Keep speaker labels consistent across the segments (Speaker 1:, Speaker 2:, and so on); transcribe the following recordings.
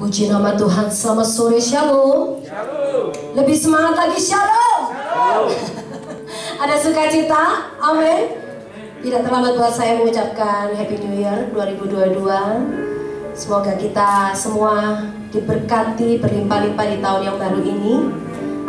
Speaker 1: Puji nama Tuhan. Selamat sore, shalom.
Speaker 2: Shalom.
Speaker 1: Lebih semangat lagi, shalom.
Speaker 2: Shalom.
Speaker 1: Ada sukacita, amin. Tidak terlambat buat saya mengucapkan Happy New Year 2022. Semoga kita semua diberkati berlimpah-limpah di tahun yang baru ini,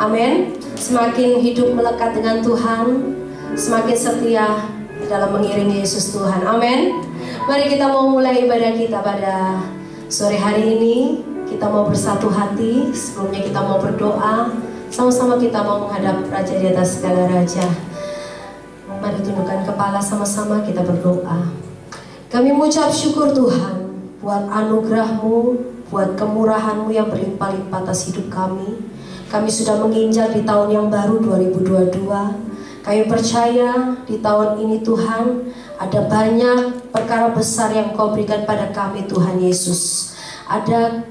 Speaker 1: amin. Semakin hidup melekat dengan Tuhan, semakin setia dalam mengiringi Yesus Tuhan, amin. Mari kita mau mulai ibadah kita pada sore hari ini. Kita mau bersatu hati. Sebelumnya kita mau berdoa. Sama-sama kita mau menghadap Raja di atas segala raja. Mari tundukkan kepala sama-sama kita berdoa. Kami mengucap syukur Tuhan buat anugerah-Mu, buat kemurahan-Mu yang berlimpah-limpah atas hidup kami. Kami sudah menginjak di tahun yang baru 2022. Kami percaya di tahun ini Tuhan ada banyak perkara besar yang Kau berikan pada kami Tuhan Yesus. Ada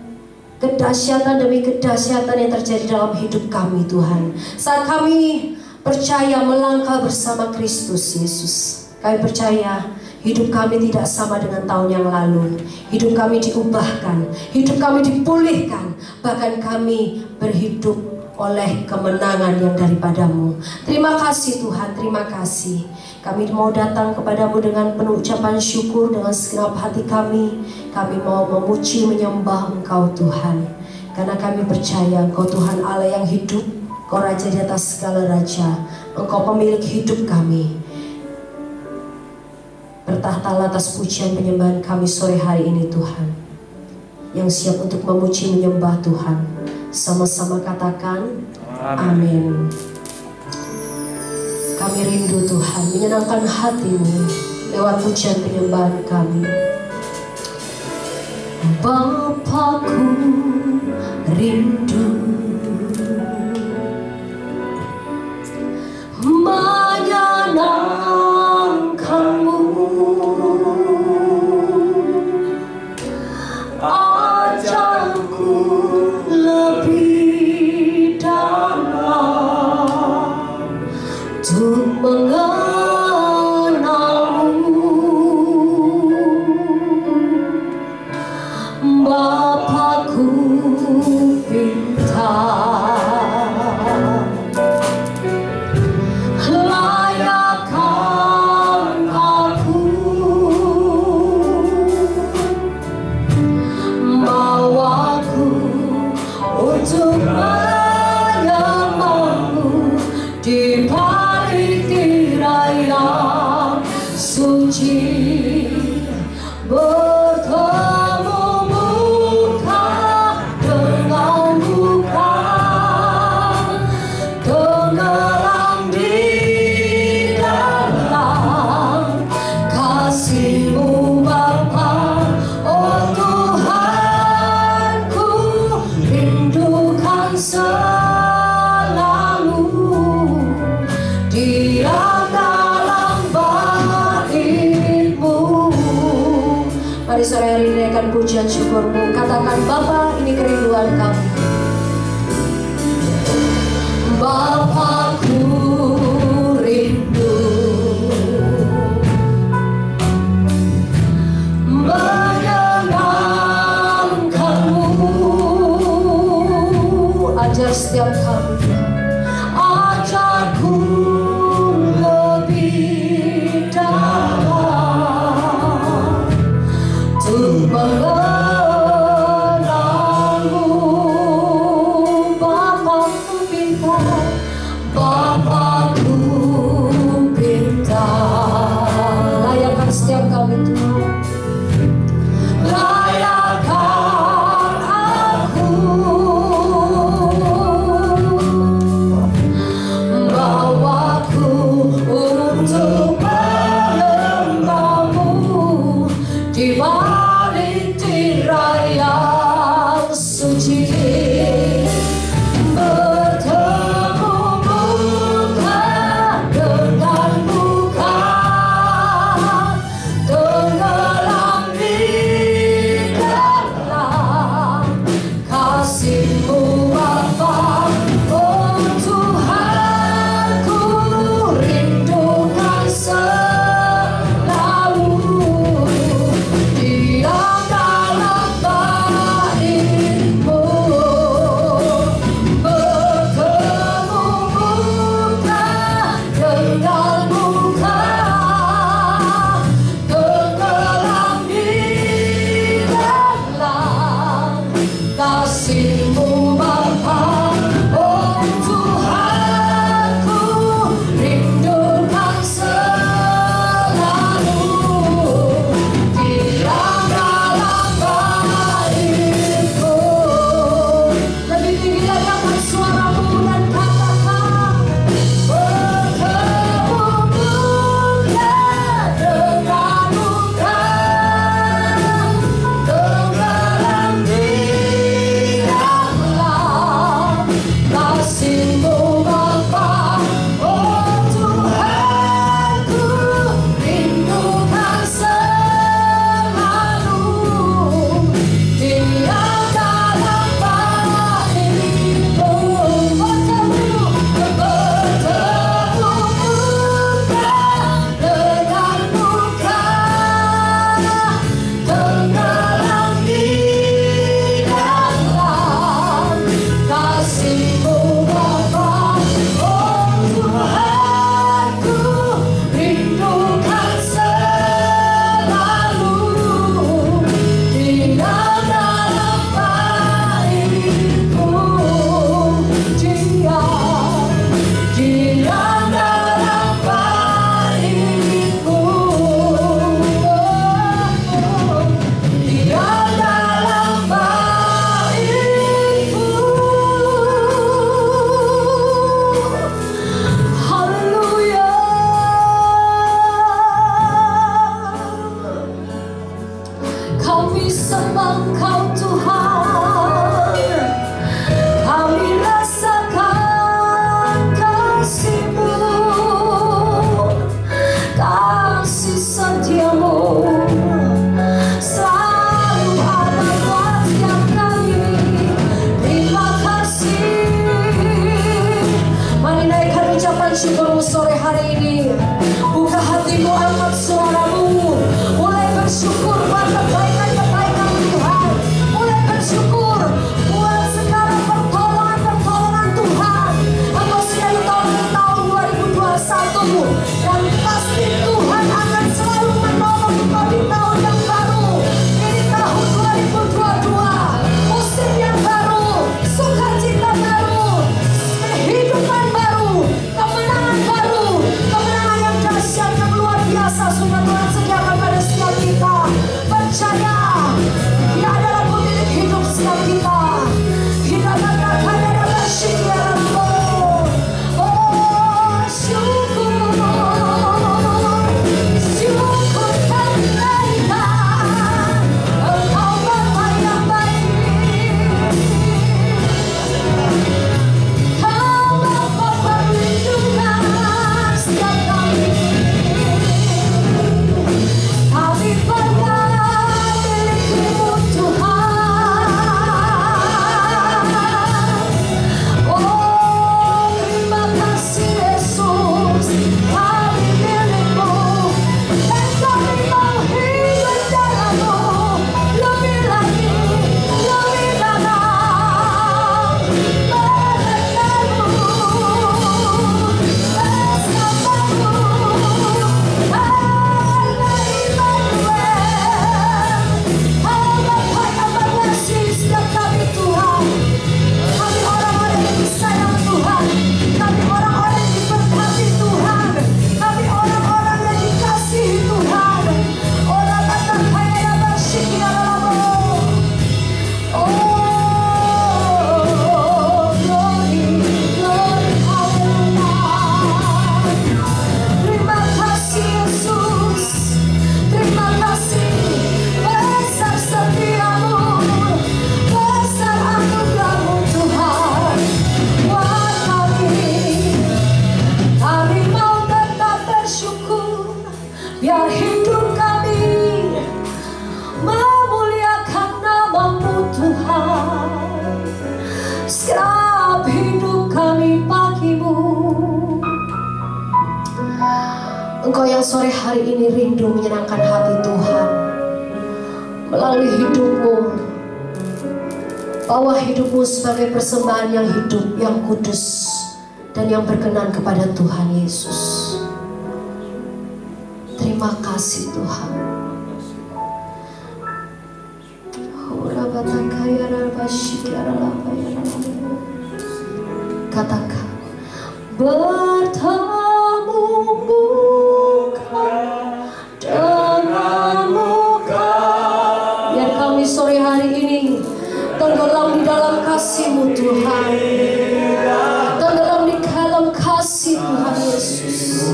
Speaker 1: kedahsyatan demi kedahsyatan yang terjadi dalam hidup kami Tuhan. Saat kami percaya melangkah bersama Kristus Yesus, kami percaya hidup kami tidak sama dengan tahun yang lalu. Hidup kami diubahkan, hidup kami dipulihkan, bahkan kami berhidup oleh kemenangan yang daripada-Mu. Terima kasih Tuhan, terima kasih. Kami mau datang kepadamu dengan penuh ucapan syukur dengan segenap hati kami. Kami mau memuji menyembah Engkau Tuhan, karena kami percaya Engkau Tuhan Allah yang hidup, Engkau Raja di atas segala raja, Engkau pemilik hidup kami. Bertahtalah atas pujian penyembahan kami sore hari ini Tuhan. Yang siap untuk memuji menyembah Tuhan, sama-sama katakan amin. Kami rindu Tuhan menyenangkan hati-Mu lewat pujian penyembahan kami. Bapakku rindu menyenangkan-Mu, ajarku lebih dalam untuk mengenal-Mu. Bapakku pintar, layakkan aku bawaku untuk menyembah-Mu di balik tirai yang suci. Bertemu muka dengan muka, tenggelam di dalam kasih-Mu Bapa. Oh Tuhanku, rindukan selalu diam dalam bait-Mu. Mari sore hari ini akan pujian syukur-Mu. Katakan, Bapa, ini kerinduan kami. Bapakku rindu menyenangkan-Mu. Ajar setiap kami, ajarku lebih dalam untuk mengenal-Mu. Bapakku pintar, Bapakku pintar, layakkan setiap kami Tuhan. Layakkan aku Engkau yang sore hari ini rindu menyenangkan hati Tuhan melalui hidupmu, bawa hidupmu sebagai persembahan yang hidup, yang kudus, dan yang berkenan kepada Tuhan Yesus. Terima kasih Tuhan. Katakan, bertemu muka dengan muka. Biar kami sore hari ini tenggelam di dalam kasih-Mu Tuhan, tenggelam di dalam kasih Tuhan Yesus.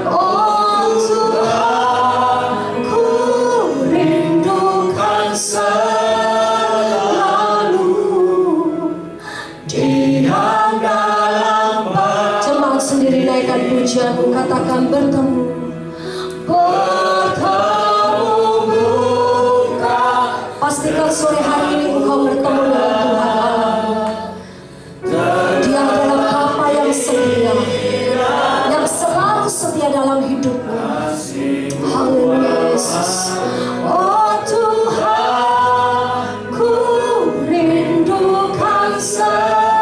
Speaker 1: Oh Tuhan, ku rindukan selalu diam dalam bait. Jemaat sendiri naikkan pujianmu, katakan bertemu muka. Pastikan sore hari ini engkau bertemu dengan Tuhan Allah. Dia adalah Bapa yang setia, yang selalu setia dalam hidupmu. Haleluya Yesus. Oh Tuhan, ku rindukan selalu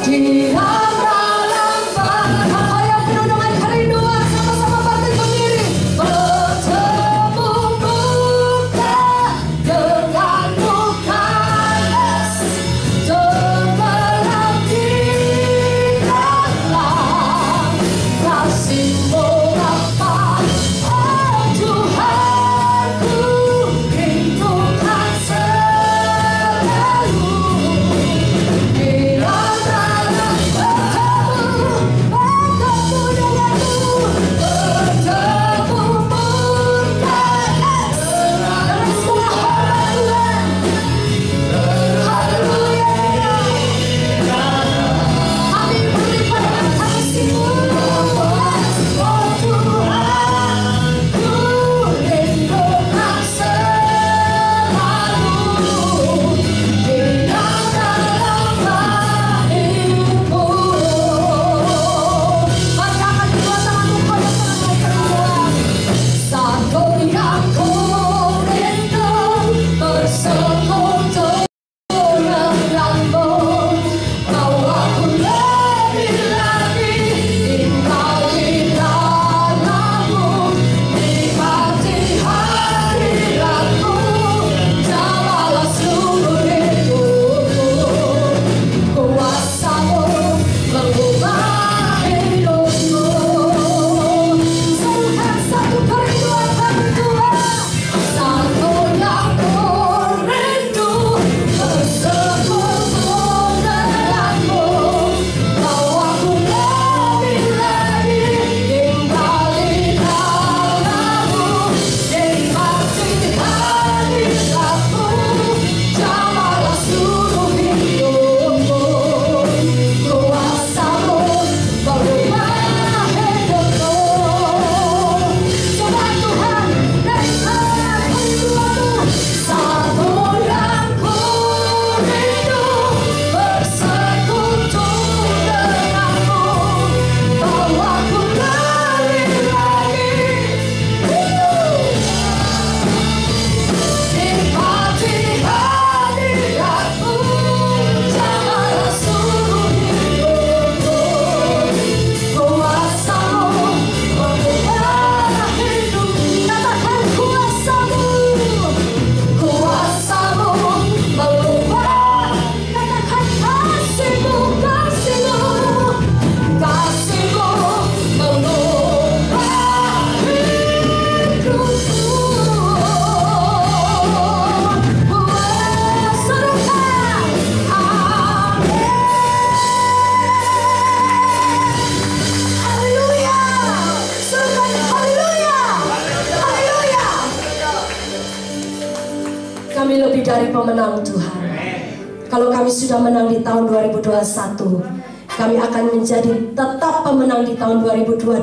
Speaker 1: diam dalam bait. Apa yang penuh dengan kerinduan, sama-sama bangkit berdiri. Bertemu muka dengan muka, tenggelam di dalam kasih-Mu Bapa. Oh Tuhan, ku rindukan selalu diam dalam bertemu denganmu, bertemu muka dengan segala hormat Tuhan. Haleluya. Kami berlipat kasih-Mu. Oh Tuhan, ku rindukan selalu diam dalam bait-Mu. Mari angkat kedua tanganmu, kau yang mengenai kerinduan. Satu yang ku rindu bersekutu denganmu, kau aku lebih lagi tinggal di dalammu, nikmati hadiratmu, jamalah seluruh hidupku. Kuasa-Mu mengubah hidupku. Serukan satu kerinduan kami Tuhan. Satu yang ku rindu bersekutu denganmu, kau aku lebih lagi tinggal di dalammu, nikmati hadiratmu, jamalah seluruh hidupku. Kuasa-Mu mengubah hidupku. Coba Tuhan, naikkan kerinduanmu. Satu yang ku rindu bersekutu denganmu, kau aku lebih lagi nikmati hadiratmu, jamalah seluruh hidupku. Kuasa-Mu mengubah hidup. Katakan kuasa-Mu, kuasa-Mu mengubah. Katakan kasih-Mu, kasih-Mu, kasih-Mu mengubah hidupku. Serukan, amin. Haleluya. Serukan, haleluya. Haleluya. Kami lebih dari pemenang Tuhan. Kalau kami sudah menang di tahun 2021, kami akan menjadi tetap pemenang di tahun 2022.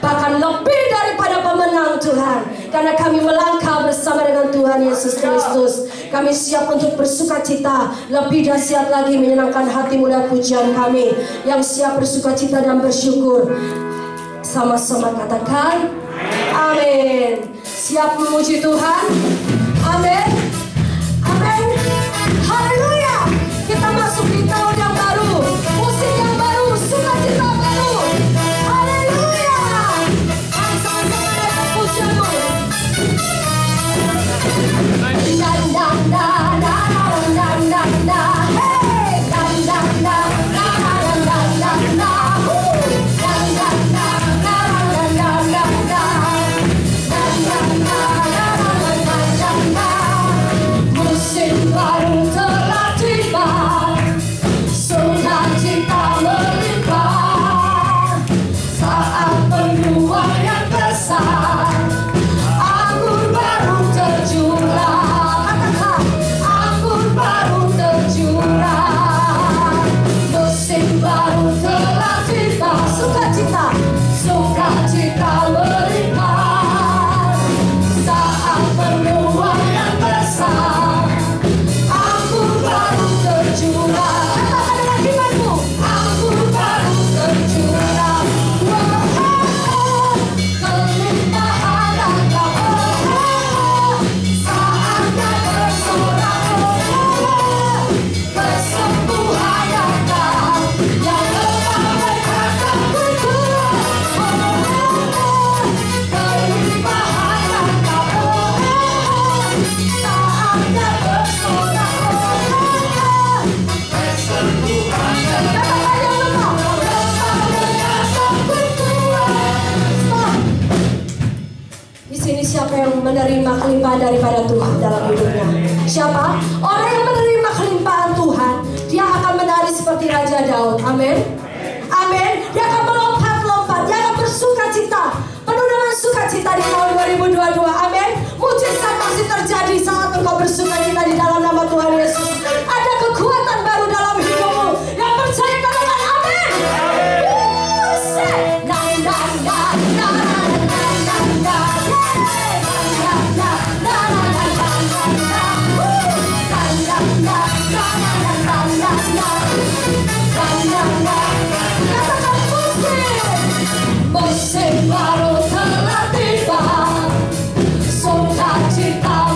Speaker 1: Bahkan lebih daripada pemenang Tuhan. Karena kami melangkah bersama dengan Tuhan Yesus Kristus. Kami siap untuk bersukacita, lebih dahsyat lagi menyenangkan hatimu dan pujian kami. Yang siap bersukacita dan bersyukur, sama-sama katakan amin. Siap memuji Tuhan? Amin. Amin. Haleluya. Kita masuk di tahun yang baru, musik yang baru, sukacita baru. Haleluya. Mari sama-sama naikkan pujianmu. Dan dan dan dan dan dan dan, hey, dan dan dan dan dan dan dan, dan dan dan dan dan dan dan. Musim baru telah tiba, sukacita melimpah, saat penuaian yang besar, anggur baru terjurah. Katakan, anggur baru terjurah. Musim baru telah tiba, sukacita, sukacita melimpah, saat penuaian yang besar, anggur baru terjurah. Katakan dengan imanmu, anggur baru terjurah. Kelimpahan datang, saatnya bersorak, kesembuhan datang, yang memberikan kebutuhan. Kelimpahan datang, saatnya bersorak, kesembuhan datang, yang memberikan kebutuhan. Di sini siapa yang menerima kelimpahan daripada Tuhan dalam hidupnya? Siapa? Orang yang menerima kelimpahan Tuhan, dia akan menari seperti Raja Daud. Amin. Amin. Dia akan melompat-lompat, dia akan bersukacita, penuh dengan sukacita di tahun 2022. Amin. Mujizat pasti terjadi saat engkau bersukacita di dalam nama Tuhan Yesus. Ada kekuatan baru dalam hidupmu. Yang percaya katakan amin. Musim baru telah tiba, sukacita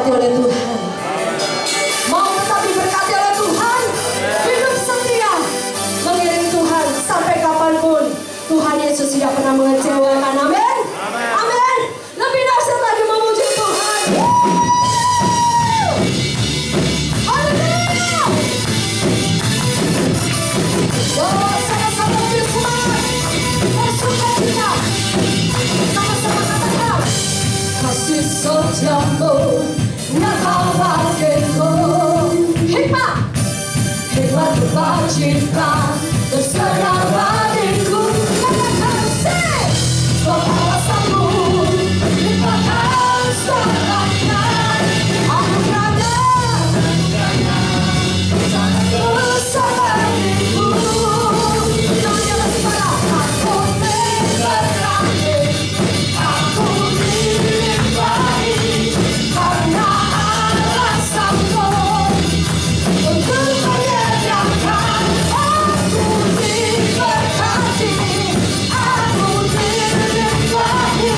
Speaker 1: diberkati oleh Tuhan? Mau tetap diberkati oleh Tuhan? Hidup setia mengiring Tuhan sampai kapanpun. Tuhan Yesus tidak pernah mengecewakan. Amin. Amin. Lebih dahsyat lagi memuji Tuhan. Haleluya. Sama-sama bersemangat, bersukacita. Sama-sama katakan, kasih setiamu nyata bagiku. Hikmat kebajikan terserah bagiku. Kasih kebawasanmu limpahkan segalanya. Anugerahnya sangat besar bagiku. Jangan lagi pada aku diberkati, aku dilimpahi karena alasanmu untuk menyediakan. Aku diberkati, aku dilimpahi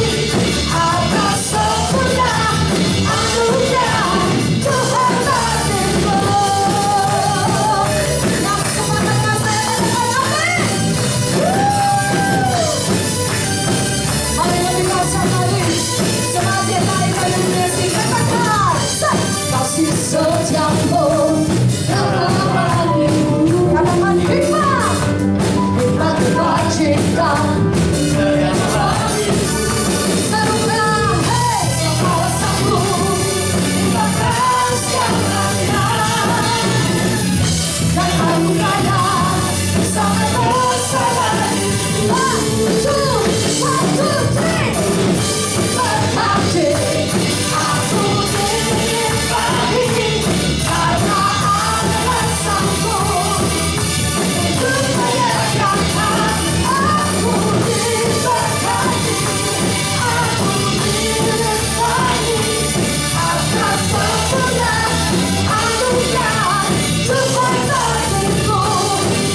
Speaker 1: atas sempurna anugerah Tuhan bagiku. Yang semua dengan saya katakan amin. Mari lebih dahsyat lagi, semakin naik kayu Yesus katakan, kasih setiamu nyata bagiku. Katakan hikmat kebajikan serukan, hei kebawasanmu limpahkan segalanya. Dan anugerahnya sangat besar bagiku. 1, 2, 3. Berkati, aku dilimpahi karena alasanmu untuk menyediakan. Aku diberkati, aku dilimpahi atas sempurna anugerah Tuhan bagiku.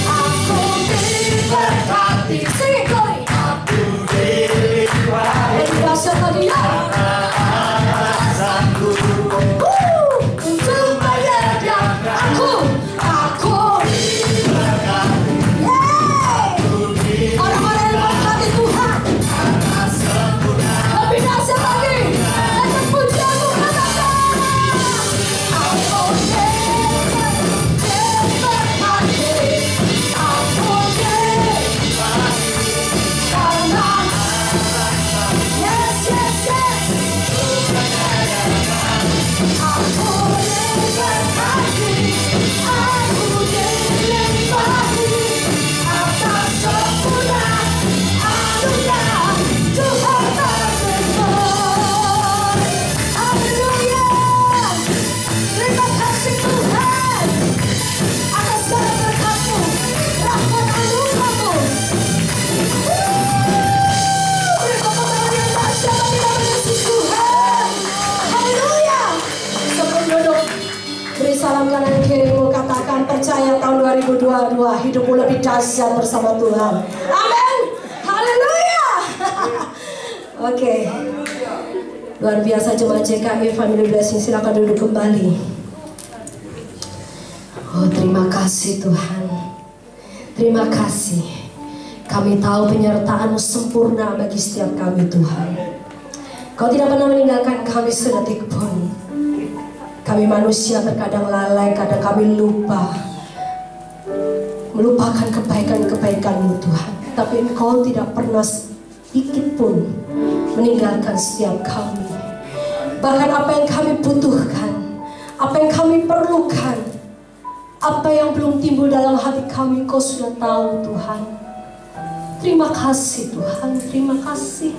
Speaker 1: Aku diberkati, sing it Chloe. Aku dilimpahi. Lebih dahsyat lagi ya. Untuk menyediakan. Aku diberkati. Yeay. Orang-orang yang berkati Tuhan. Lebih dahsyat lagi. Dan pujianmu katakan. Aku diberkati. Aku diberkati. Karena yes, yes, yes. Aku diberkati, aku dilimpahi atas sempurna anugerah Tuhan bagiku. Haleluya. Terima kasih Tuhan atas segala berkat-Mu, rahmat anugerah-Mu. Beri tepuk tangan yang dahsyat bagi nama Yesus Tuhan. Haleluya. Sebelum duduk, beri salam kanan kirimu, katakan percaya tahun 2022 hidupmu lebih dahsyat bersama Tuhan. Amin. Haleluya. Oke. Luar biasa jemaat JKI Family Blessing, silakan duduk kembali. Oh, terima kasih Tuhan. Terima kasih. Kami tahu penyertaan-Mu sempurna bagi setiap kami Tuhan. Kau tidak pernah meninggalkan kami sedetik pun. Kami manusia terkadang lalai, kadang kami lupa melupakan kebaikan-kebaikan-Mu Tuhan. Tapi Engkau tidak pernah sedikit pun meninggalkan setiap kami. Bahkan apa yang kami butuhkan, apa yang kami perlukan, apa yang belum timbul dalam hati kami, Engkau sudah tahu Tuhan. Terima kasih Tuhan, terima kasih.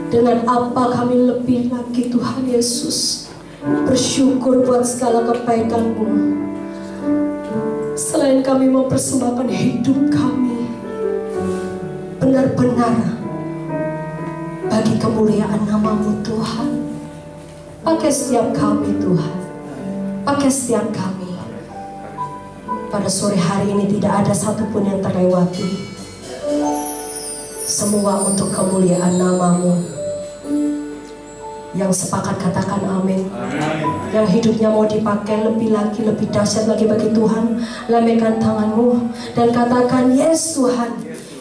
Speaker 1: Dengan apa kami lebih lagi Tuhan Yesus bersyukur buat segala kebaikan-Mu. Selain kami mau persembahkan hidup kami benar-benar bagi kemuliaan nama-Mu Tuhan. Pakai setiap kami Tuhan, pakai setiap kami. Pada sore hari ini tidak ada satupun yang terlewati. Semua untuk kemuliaan nama-Mu. Yang sepakat katakan amin. Yang hidupnya mau dipakai lebih lagi, lebih dahsyat lagi bagi Tuhan, lambaikan tanganmu dan katakan, yes Tuhan,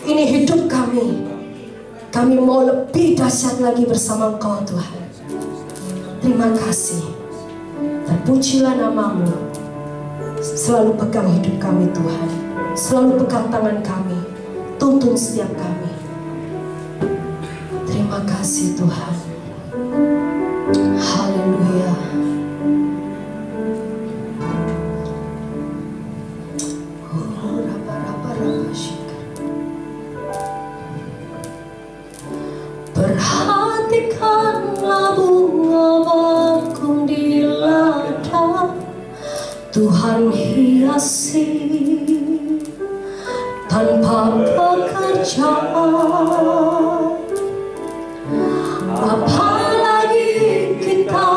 Speaker 1: ini hidup kami. Kami mau lebih dahsyat lagi bersama Engkau Tuhan. Terima kasih. Terpujilah namamu. Selalu pegang hidup kami Tuhan. Selalu pegang tangan kami. Tuntun setiap kami. Terima kasih Tuhan. Haleluya. Perhatikanlah bunga bakung di ladang, Tuhan hiasi tanpa pekerjaan. Apalagi kita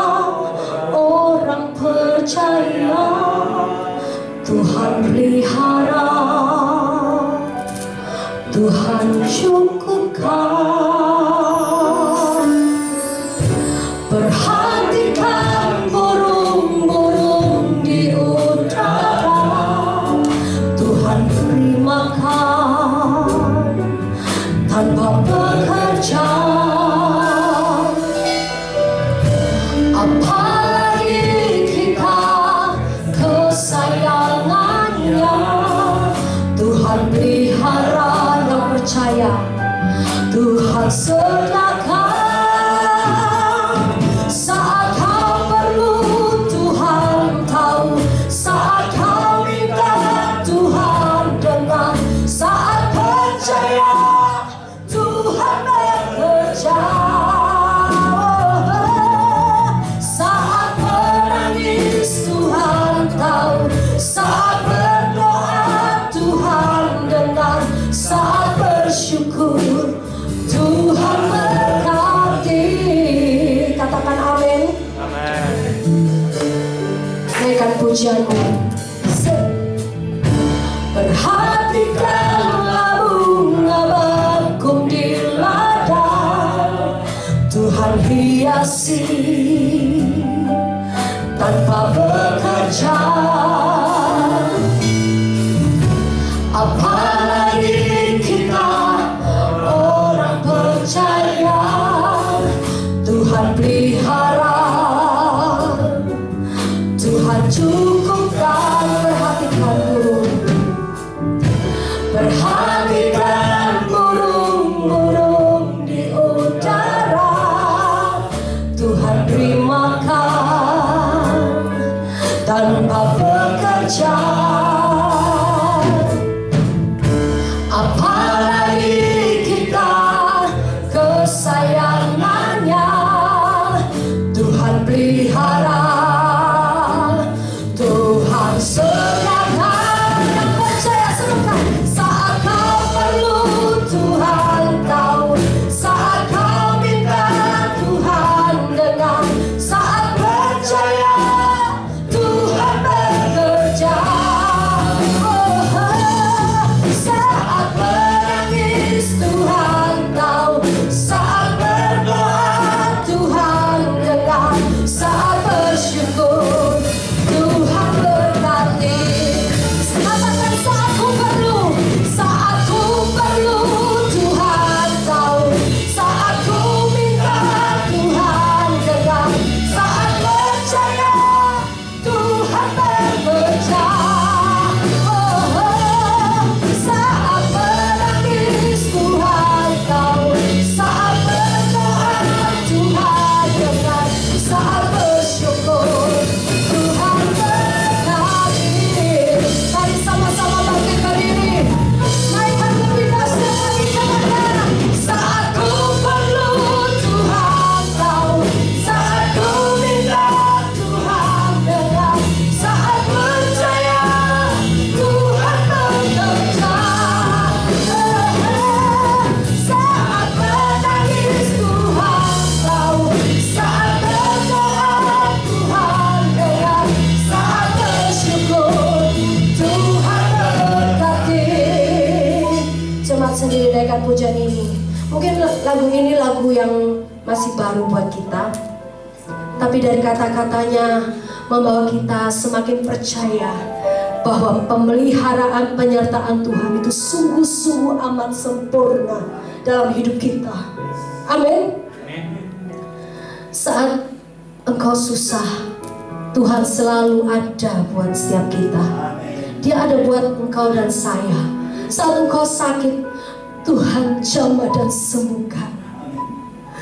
Speaker 1: orang percaya, Tuhan pelihara, Tuhan cukupkan. Perhatikan burung-burung di udara, Tuhan beri makan tanpa pekerjaan. Apalagi kita kesayangannya, Tuhan pelihara. Yang percaya Tuhan sediakan. Saat kau perlu Tuhan tahu, saat kau minta Tuhan dengar, saat percaya Tuhan bekerja. Saat menangis Tuhan tahu, saat berdoa Tuhan dengar, saat bersyukur Tuhan berkati. Katakan amin. Naikkan pujianmu. Perhatikanlah bunga bakung di ladang, Tuhan hiasi tanpa bekerja. Apalagi kita orang percaya, Tuhan pelihara, Tuhan cukupkan. Perhatikan burung, perhatikan burung-burung di udara, Tuhan beri makan tanpa bekerja. Apalagi kita kesayangannya, Tuhan pelihara, Tuhan sediakan. Yang percaya serukan, saat kau perlu Tuhan tahu, saat kau minta Tuhan dengar, saat percaya Tuhan bekerja. Saat menangis Tuhan tahu, saat berdoa Tuhan dengar, saat bersyukur Tuhan berkati. Katakan, saat ku perlu Tuhan tahu, saat ku minta Tuhan dengar, saat percaya Tuhan bekerja. Saat menangis Tuhan tahu, saat berdoa Tuhan dengar, saat bersyukur Tuhan berkati. Mari sama-sama bangkit berdiri, naikkan lebih dahsyat lagi, katakan, saat ku perlu Tuhan tahu, saat ku minta Tuhan dengar, saat percaya Tuhan bekerja. Saat menangis Tuhan tahu, saat berdoa Tuhan dengar, saat bersyukur Tuhan berkati. Jemaat sendiri naikkan pujian ini. Mungkin lagu ini lagu yang masih baru buat kita, tapi dari kata-katanya membawa kita semakin percaya bahwa pemeliharaan penyertaan Tuhan itu sungguh-sungguh amat sempurna dalam hidup kita. Amin. Saat engkau susah, Tuhan selalu ada buat setiap kita. Dia ada buat engkau dan saya. Saat engkau sakit, Tuhan jamah dan sembuhkan.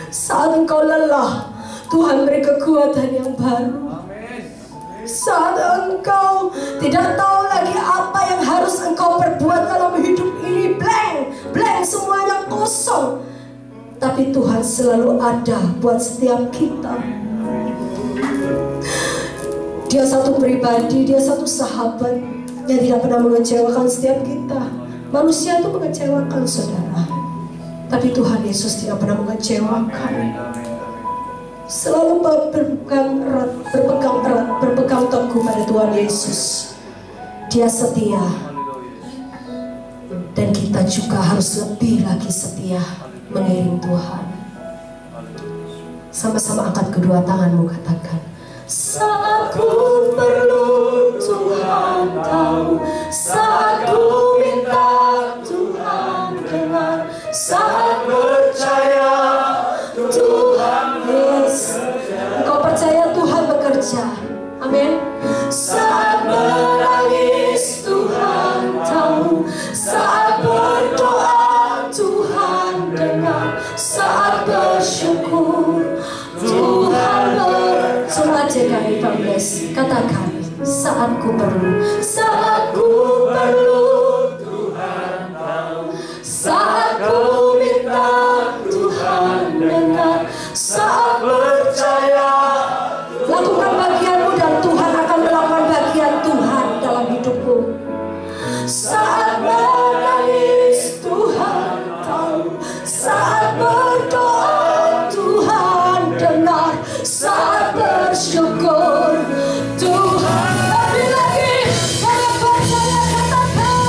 Speaker 1: Saat engkau lelah, Tuhan beri kekuatan yang baru. Saat engkau tidak tahu lagi apa yang harus engkau perbuat dalam hidup ini, blank, semuanya kosong, tapi Tuhan selalu ada buat setiap kita. Dia satu pribadi, dia satu sahabat yang tidak pernah mengecewakan setiap kita. Manusia itu mengecewakan, saudara, tapi Tuhan Yesus tidak pernah mengecewakan. Selalu berpegang erat, berpegang teguh pada Tuhan Yesus. Dia setia, dan kita juga harus lebih lagi setia mengiring Tuhan. Sama-sama angkat kedua tanganmu, katakan, saat ku perlu Tuhan tahu, saat ku minta Tuhan dengar, saat percaya Tuhan yes. Engkau percaya Tuhan bekerja. Amin. Saat menangis Tuhan tahu, saat berdoa Tuhan dengar, saat bersyukur Tuhan Sobat JKI 14, katakan, saat ku perlu Tuhan tahu, saat ku minta Tuhan dengar, saat percaya. Lakukan bagianmu dan Tuhan akan melakukan bagian Tuhan dalam hidupmu. Saat menangis Tuhan tahu, saat berdoa Tuhan dengar, saat bersyukur Tuhan. Lebih lagi, saya percaya, katakan,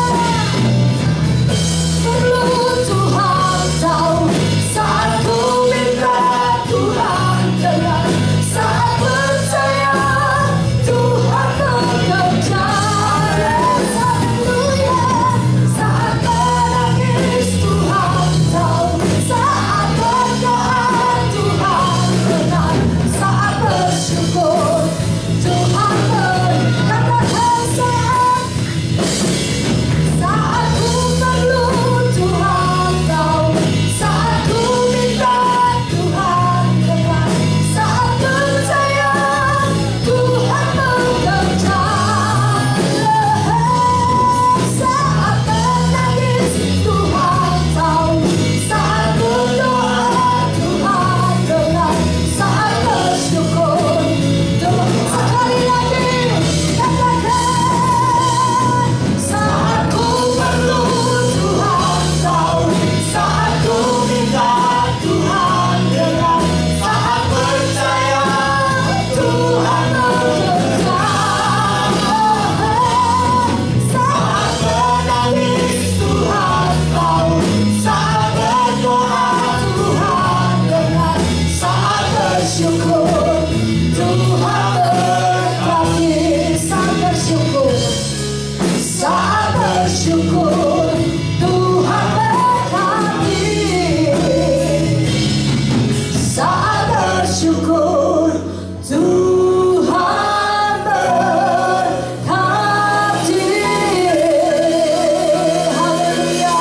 Speaker 1: perlu Tuhan tahu, saat ku minta Tuhan dengar, saat percaya Tuhan bekerja. Haleluya. Saat menangis Tuhan tahu, saat berdoa Tuhan dengar, saat bersyukur Tuhan berkatakan, saat ku perlu Tuhan tahu, saat ku minta Tuhan dengar, saat percaya Tuhan bekerja. Saat menangis Tuhan tahu, saat berdoa Tuhan dengar, saat bersyukur Tuhan. Sekali lagi, katakan, saat ku perlu Tuhan tahu, saat ku minta Tuhan dengar, saat percaya Tuhan bekerja. Saat menangis Tuhan tahu, saat berdoa Tuhan dengar, saat bersyukur Tuhan berkati. Saat bersyukur Tuhan berkati. Saat bersyukur Tuhan berkati. Haleluya,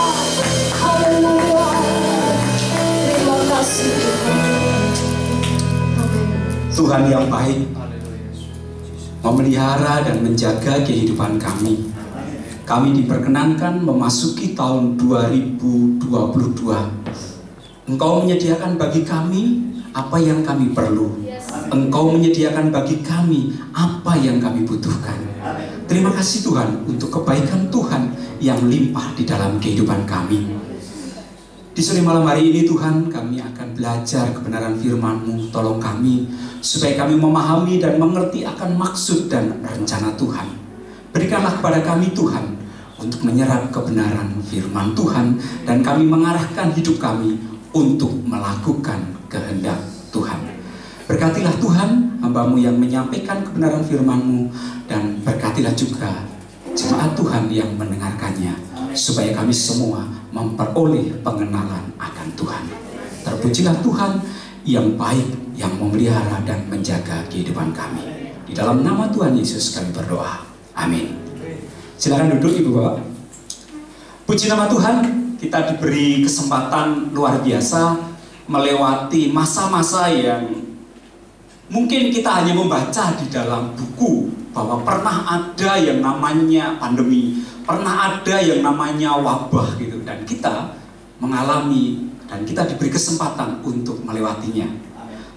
Speaker 1: haleluya. Terima kasih Tuhan. Amin.
Speaker 2: Tuhan yang baik memelihara dan menjaga kehidupan kami. Kami diperkenankan memasuki tahun 2022. Engkau menyediakan bagi kami apa yang kami perlu. Engkau menyediakan bagi kami apa yang kami butuhkan. Terima kasih Tuhan untuk kebaikan Tuhan yang limpah di dalam kehidupan kami. Di sore malam hari ini Tuhan, kami akan belajar kebenaran firman-Mu. Tolong kami supaya kami memahami dan mengerti akan maksud dan rencana Tuhan. Berikanlah kepada kami Tuhan untuk menyerap kebenaran firman Tuhan, dan kami mengarahkan hidup kami untuk melakukan kehendak Tuhan. Berkatilah Tuhan hamba-Mu yang menyampaikan kebenaran firman-Mu, dan berkatilah juga jemaat Tuhan yang mendengarkannya, supaya kami semua memperoleh pengenalan akan Tuhan. Terpujilah Tuhan yang baik, yang memelihara dan menjaga kehidupan kami. Di dalam nama Tuhan Yesus kami berdoa. Amin. Silakan duduk Ibu Bapak. Puji nama Tuhan, kita diberi kesempatan luar biasa melewati masa-masa yang mungkin kita hanya membaca di dalam buku bahwa pernah ada yang namanya pandemi, pernah ada yang namanya wabah gitu, dan kita mengalami dan kita diberi kesempatan untuk melewatinya.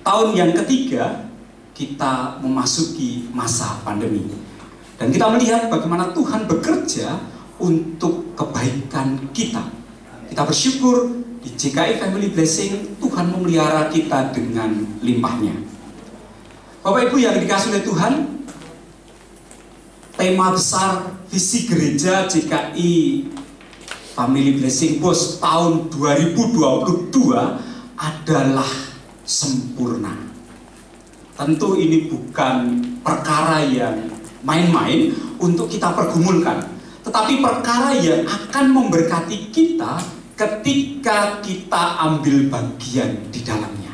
Speaker 2: Tahun yang ketiga kita memasuki masa pandemi, dan kita melihat bagaimana Tuhan bekerja untuk kebaikan kita. Kita bersyukur di GKI Family Blessing Tuhan memelihara kita dengan limpahnya. Bapak Ibu yang dikasihi oleh Tuhan, tema besar visi gereja GKI Family Blessing Bos tahun 2022 adalah sempurna. Tentu ini bukan perkara yang main-main untuk kita pergumulkan, tetapi perkara yang akan memberkati kita ketika kita ambil bagian di dalamnya.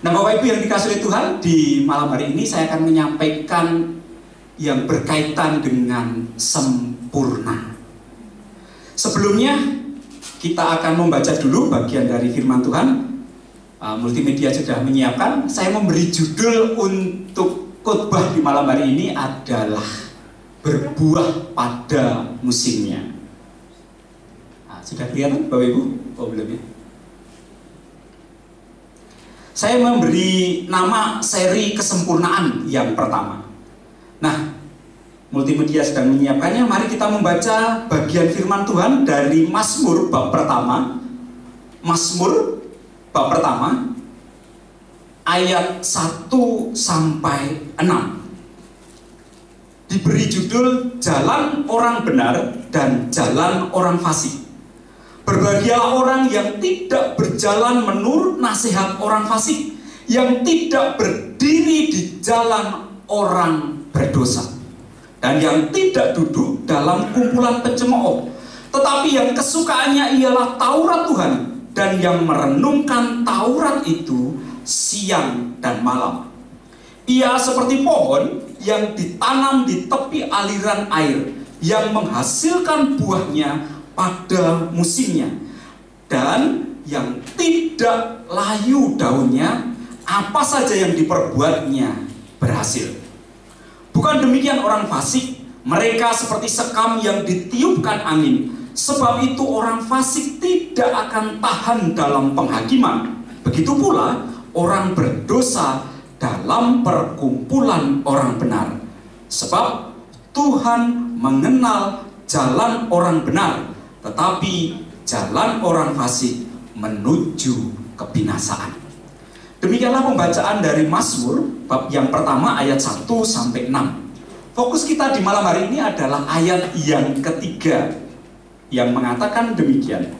Speaker 2: Nah Bapak Ibu yang dikasihi oleh Tuhan, di malam hari ini saya akan menyampaikan yang berkaitan dengan sempurna. Sebelumnya kita akan membaca dulu bagian dari firman Tuhan. Multimedia sudah menyiapkan. Saya memberi judul untuk khotbah di malam hari ini adalah berbuah pada musimnya. Sudah kelihatan Bapak Ibu? Oh belum ya? Saya memberi nama seri kesempurnaan yang pertama. Nah, multimedia sedang menyiapkannya. Mari kita membaca bagian firman Tuhan dari Mazmur bab pertama. Mazmur bab pertama ayat 1 sampai 6. Diberi judul Jalan Orang Benar dan Jalan Orang Fasik. Berbahagialah orang yang tidak berjalan menurut nasihat orang fasik, yang tidak berdiri di jalan orang berdosa, dan yang tidak duduk dalam kumpulan pencemooh, tetapi yang kesukaannya ialah Taurat Tuhan, dan yang merenungkan Taurat itu siang dan malam. Ia seperti pohon yang ditanam di tepi aliran air, yang menghasilkan buahnya pada musimnya, dan yang tidak layu daunnya, apa saja yang diperbuatnya berhasil. Bukan demikian orang fasik, mereka seperti sekam yang ditiupkan angin. Sebab itu orang fasik tidak akan tahan dalam penghakiman. Begitu pula orang berdosa dalam perkumpulan orang benar. Sebab Tuhan mengenal jalan orang benar, tetapi jalan orang fasik menuju kebinasaan. Demikianlah pembacaan dari Mazmur bab yang pertama ayat 1 sampai 6. Fokus kita di malam hari ini adalah ayat yang ketiga yang mengatakan demikian.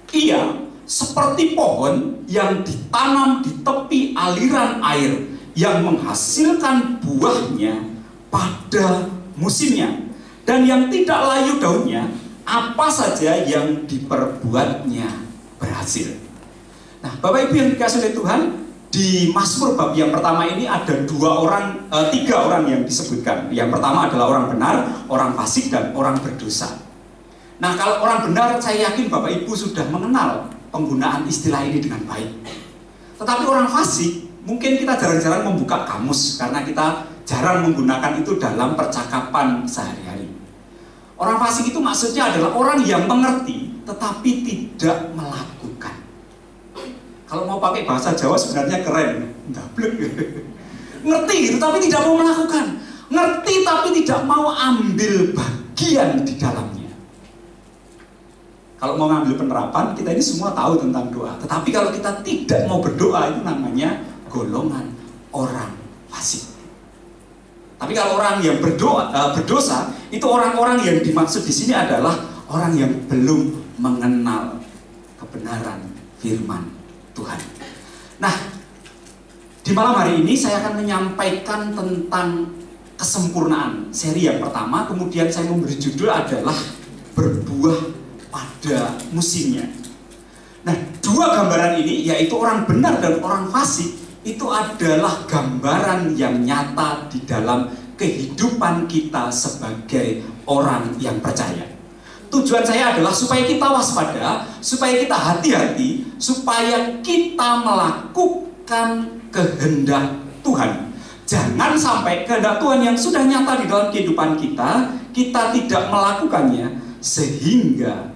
Speaker 2: Ia seperti pohon yang ditanam di tepi aliran air, yang menghasilkan buahnya pada musimnya, dan yang tidak layu daunnya, apa saja yang diperbuatnya berhasil. Nah, Bapak Ibu yang dikasihi oleh Tuhan, di Mazmur bab yang pertama ini ada tiga orang yang disebutkan. Yang pertama adalah orang benar, orang fasik, dan orang berdosa. Nah, kalau orang benar, saya yakin Bapak Ibu sudah mengenal penggunaan istilah ini dengan baik. Tetapi orang fasik, mungkin kita jarang-jarang membuka kamus karena kita jarang menggunakan itu dalam percakapan sehari-hari. Orang fasik itu maksudnya adalah orang yang mengerti tetapi tidak melakukan. Kalau mau pakai bahasa Jawa sebenarnya keren, ndablek. Ngerti gitu tapi tidak mau melakukan. Ngerti tapi tidak mau ambil bagian di dalamnya. Kalau mau ngambil penerapan, kita ini semua tahu tentang doa. Tetapi kalau kita tidak mau berdoa, itu namanya golongan orang fasik. Tapi kalau orang yang berdosa, itu orang-orang yang dimaksud di sini adalah orang yang belum mengenal kebenaran firman Tuhan. Nah, Di malam hari ini saya akan menyampaikan tentang kesempurnaan. Seri yang pertama, kemudian saya memberi judul adalah berbuah pada musimnya. Nah, dua gambaran ini, yaitu orang benar dan orang fasik, itu adalah gambaran yang nyata di dalam kehidupan kita sebagai orang yang percaya. Tujuan saya adalah supaya kita waspada, supaya kita hati-hati, supaya kita melakukan kehendak Tuhan. Jangan sampai kehendak Tuhan yang sudah nyata di dalam kehidupan kita, kita tidak melakukannya, sehingga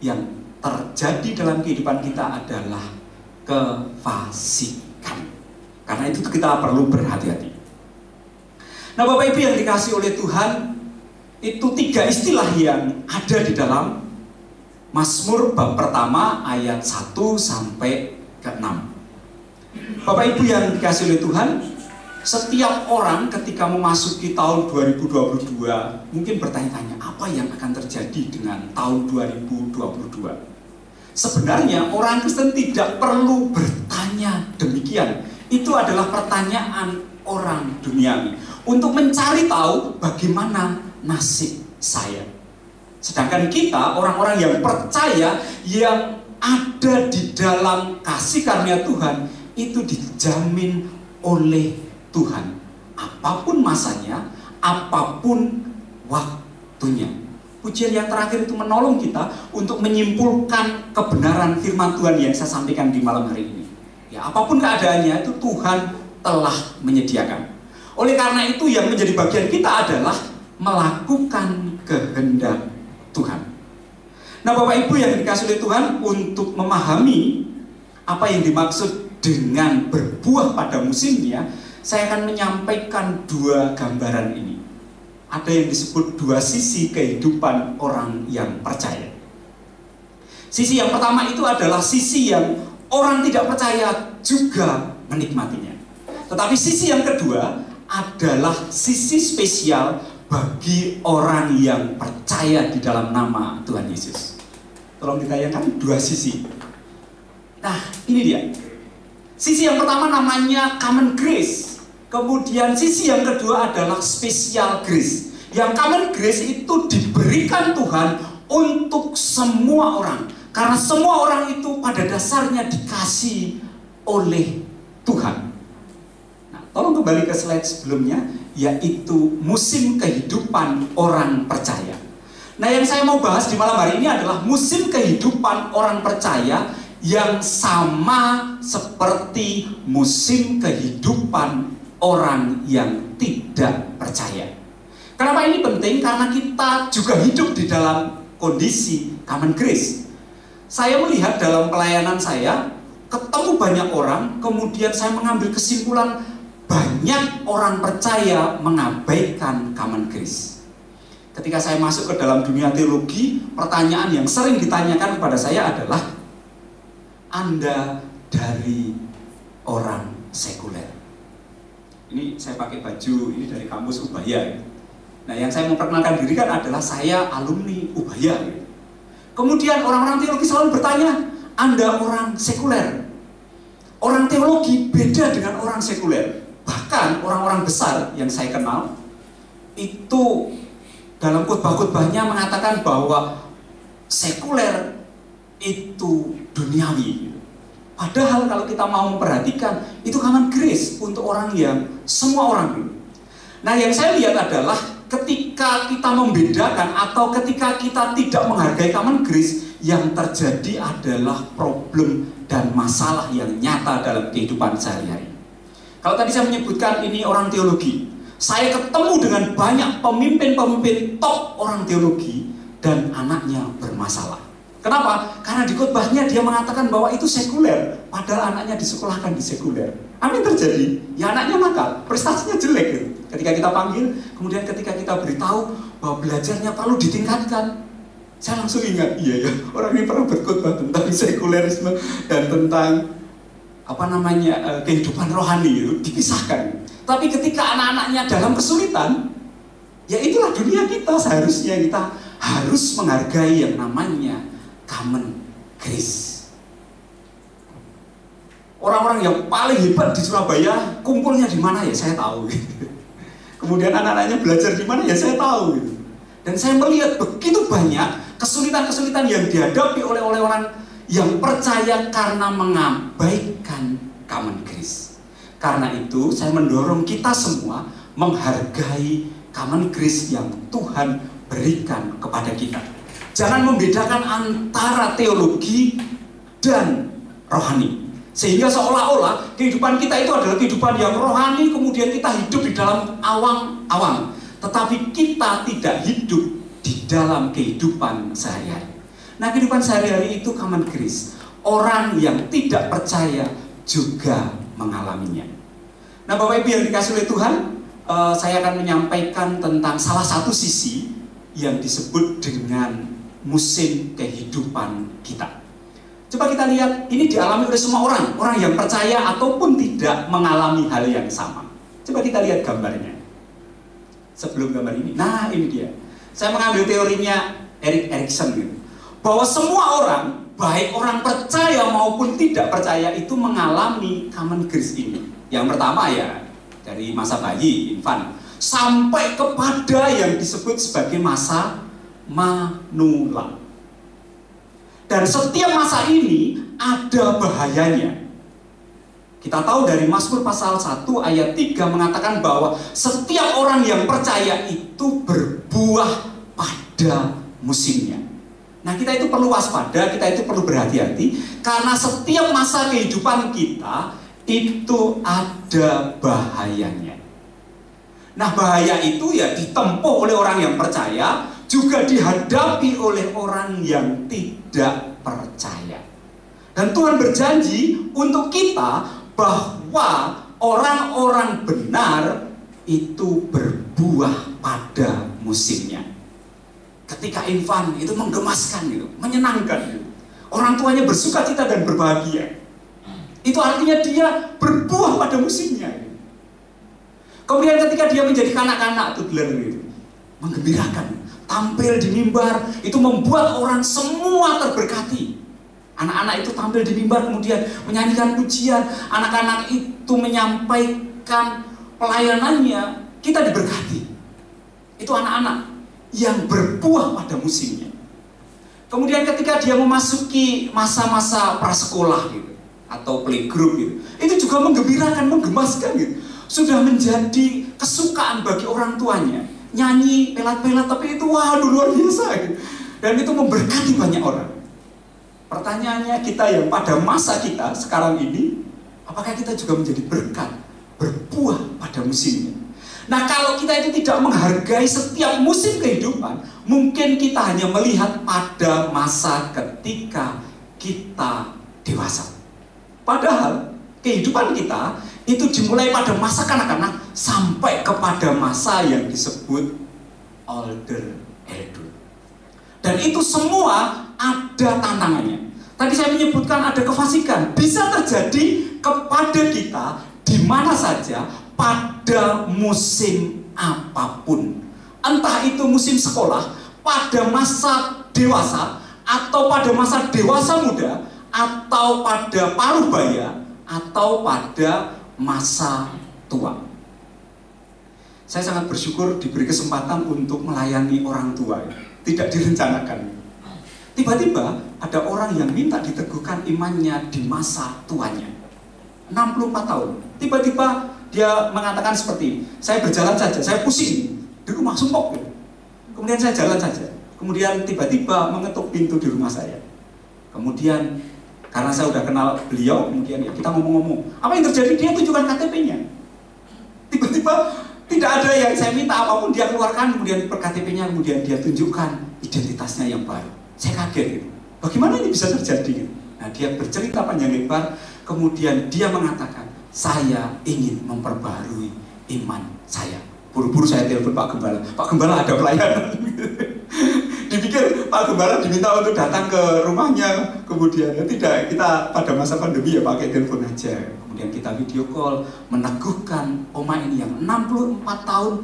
Speaker 2: yang terjadi dalam kehidupan kita adalah kefasikan. Karena itu kita perlu berhati-hati. Nah, Bapak Ibu yang dikasihi oleh Tuhan, itu tiga istilah yang ada di dalam Mazmur bab pertama ayat 1 sampai ke 6. Bapak Ibu yang dikasihi oleh Tuhan, setiap orang ketika memasuki tahun 2022 mungkin bertanya-tanya apa yang akan terjadi dengan tahun 2022. Sebenarnya orang Kristen tidak perlu bertanya demikian. Itu adalah pertanyaan orang duniawi untuk mencari tahu bagaimana nasib saya. Sedangkan kita, orang-orang yang percaya, yang ada di dalam kasih karunia Tuhan, itu dijamin oleh Tuhan. Apapun masanya, apapun waktunya. Pujian yang terakhir itu menolong kita untuk menyimpulkan kebenaran firman Tuhan yang saya sampaikan di malam hari ini. Ya, apapun keadaannya, itu Tuhan telah menyediakan. Oleh karena itu, yang menjadi bagian kita adalah melakukan kehendak Tuhan. Nah, Bapak Ibu yang dikasihi oleh Tuhan, untuk memahami apa yang dimaksud dengan berbuah pada musimnya, saya akan menyampaikan dua gambaran ini. Ada yang disebut dua sisi kehidupan orang yang percaya. Sisi yang pertama itu adalah sisi yang orang tidak percaya juga menikmatinya. Tetapi sisi yang kedua adalah sisi spesial bagi orang yang percaya di dalam nama Tuhan Yesus. Tolong ditayangkan dua sisi. Nah, ini dia. Sisi yang pertama namanya common grace. Kemudian sisi yang kedua adalah special grace. Yang common grace itu diberikan Tuhan untuk semua orang. Karena semua orang itu pada dasarnya dikasihi oleh Tuhan. Nah, tolong kembali ke slide sebelumnya, yaitu musim kehidupan orang percaya. Nah, yang saya mau bahas di malam hari ini adalah musim kehidupan orang percaya yang sama seperti musim kehidupan orang yang tidak percaya. Kenapa ini penting? Karena kita juga hidup di dalam kondisi common grace. Saya melihat dalam pelayanan saya, ketemu banyak orang, kemudian saya mengambil kesimpulan banyak orang percaya mengabaikan common grace. Ketika saya masuk ke dalam dunia teologi, pertanyaan yang sering ditanyakan kepada saya adalah, Anda dari orang sekuler? Ini saya pakai baju ini dari kampus Ubaya. Nah, yang saya memperkenalkan diri kan adalah saya alumni Ubaya. Kemudian orang-orang teologi selalu bertanya, Anda orang sekuler? Orang teologi beda dengan orang sekuler. Bahkan orang-orang besar yang saya kenal itu dalam khotbah-khotbahnya mengatakan bahwa sekuler itu duniawi. Padahal kalau kita mau memperhatikan, itu common grace untuk orang yang semua orang. Nah, yang saya lihat adalah ketika kita membedakan atau ketika kita tidak menghargai common grace, yang terjadi adalah problem dan masalah yang nyata dalam kehidupan sehari-hari. Kalau tadi saya menyebutkan ini orang teologi, saya ketemu dengan banyak pemimpin-pemimpin top orang teologi dan anaknya bermasalah. Kenapa? Karena di khotbahnya dia mengatakan bahwa itu sekuler, padahal anaknya disekolahkan di sekuler. Apa yang terjadi? Ya anaknya nakal, prestasinya jelek gitu. Ketika kita panggil, kemudian ketika kita beritahu bahwa belajarnya perlu ditingkatkan, saya langsung ingat, iya ya, orang ini pernah berkhotbah tentang sekulerisme dan tentang kehidupan rohani itu dipisahkan. Tapi ketika anak-anaknya dalam kesulitan, ya itulah dunia kita. Seharusnya kita harus menghargai yang namanya common grace. Orang-orang yang paling hebat di Surabaya kumpulnya di mana ya saya tahu. Kemudian anak-anaknya belajar di mana ya saya tahu. Dan saya melihat begitu banyak kesulitan-kesulitan yang dihadapi oleh orang yang percaya karena mengabaikan common grace. Karena itu saya mendorong kita semua menghargai common grace yang Tuhan berikan kepada kita. Jangan membedakan antara teologi dan rohani. Sehingga seolah-olah kehidupan kita itu adalah kehidupan yang rohani, kemudian kita hidup di dalam awang-awang. Tetapi kita tidak hidup di dalam kehidupan sehari-hari. Nah, kehidupan sehari-hari itu common grace. Orang yang tidak percaya juga mengalaminya. Nah, Bapak Ibu yang dikasihi oleh Tuhan, saya akan menyampaikan tentang salah satu sisi yang disebut dengan musim kehidupan kita. Coba kita lihat, ini dialami oleh semua orang. Orang yang percaya ataupun tidak mengalami hal yang sama. Coba kita lihat gambarnya. Sebelum gambar ini, nah ini dia. Saya mengambil teorinya Erik Erikson gitu. Bahwa semua orang, baik orang percaya maupun tidak percaya, itu mengalami common grace ini. Yang pertama ya, dari masa bayi, infan, sampai kepada yang disebut sebagai masa manula. Dan setiap masa ini ada bahayanya. Kita tahu dari Mazmur pasal 1 ayat 3 mengatakan bahwa setiap orang yang percaya itu berbuah pada musimnya. Nah, kita itu perlu waspada, kita itu perlu berhati-hati, karena setiap masa kehidupan kita itu ada bahayanya. Nah, bahaya itu ya ditempuh oleh orang yang percaya, juga dihadapi oleh orang yang tidak percaya. Dan Tuhan berjanji untuk kita bahwa orang-orang benar itu berbuah pada musimnya. Ketika infan itu menggemaskan gitu, menyenangkan gitu. Orang tuanya bersuka cita dan berbahagia. Itu artinya dia berbuah pada musimnya. Kemudian ketika dia menjadi kanak-kanak toddler gitu, menggembirakan. Tampil di mimbar itu membuat orang semua terberkati. Anak-anak itu tampil di mimbar kemudian menyanyikan pujian, anak-anak itu menyampaikan pelayanannya, kita diberkati. Itu anak-anak yang berbuah pada musimnya. Kemudian ketika dia memasuki masa-masa prasekolah gitu, atau playgroup gitu, itu juga menggembirakan, menggemaskan gitu. Sudah menjadi kesukaan bagi orang tuanya. Nyanyi, pelat-pelat, tapi itu waduh luar biasa gitu. Dan itu memberkati banyak orang. Pertanyaannya, kita yang pada masa kita sekarang ini, apakah kita juga menjadi berkat, berbuah pada musimnya? Nah, kalau kita itu tidak menghargai setiap musim kehidupan, mungkin kita hanya melihat pada masa ketika kita dewasa. Padahal kehidupan kita itu dimulai pada masa kanak-kanak sampai kepada masa yang disebut older adult. Dan itu semua ada tantangannya. Tadi saya menyebutkan ada kefasikan. Bisa terjadi kepada kita di mana saja, pada musim apapun. Entah itu musim sekolah, pada masa dewasa, atau pada masa dewasa muda, atau pada paruh baya, atau pada masa tua. Saya sangat bersyukur diberi kesempatan untuk melayani orang tua. Tidak direncanakan. Tiba-tiba ada orang yang minta diteguhkan imannya di masa tuanya. 64 tahun. Tiba-tiba dia mengatakan seperti, saya berjalan saja, saya pusing di rumah sumpok. Kemudian saya jalan saja. Kemudian tiba-tiba mengetuk pintu di rumah saya. Kemudian karena saya udah kenal beliau, kemudian ya kita ngomong-ngomong. Apa yang terjadi? Dia tunjukkan KTP-nya. Tiba-tiba tidak ada yang saya minta apapun, dia keluarkan, kemudian per KTP-nya, kemudian dia tunjukkan identitasnya yang baru. Saya kaget gitu. Bagaimana ini bisa terjadi? Nah, dia bercerita panjang lebar, kemudian dia mengatakan, saya ingin memperbarui iman saya. Buru-buru saya telepon Pak Gembala. Pak Gembala ada pelayanan. Dipikir Pak Gembala diminta untuk datang ke rumahnya, kemudian ya tidak, kita pada masa pandemi ya pakai telepon aja. Kemudian kita video call, meneguhkan oma ini yang 64 tahun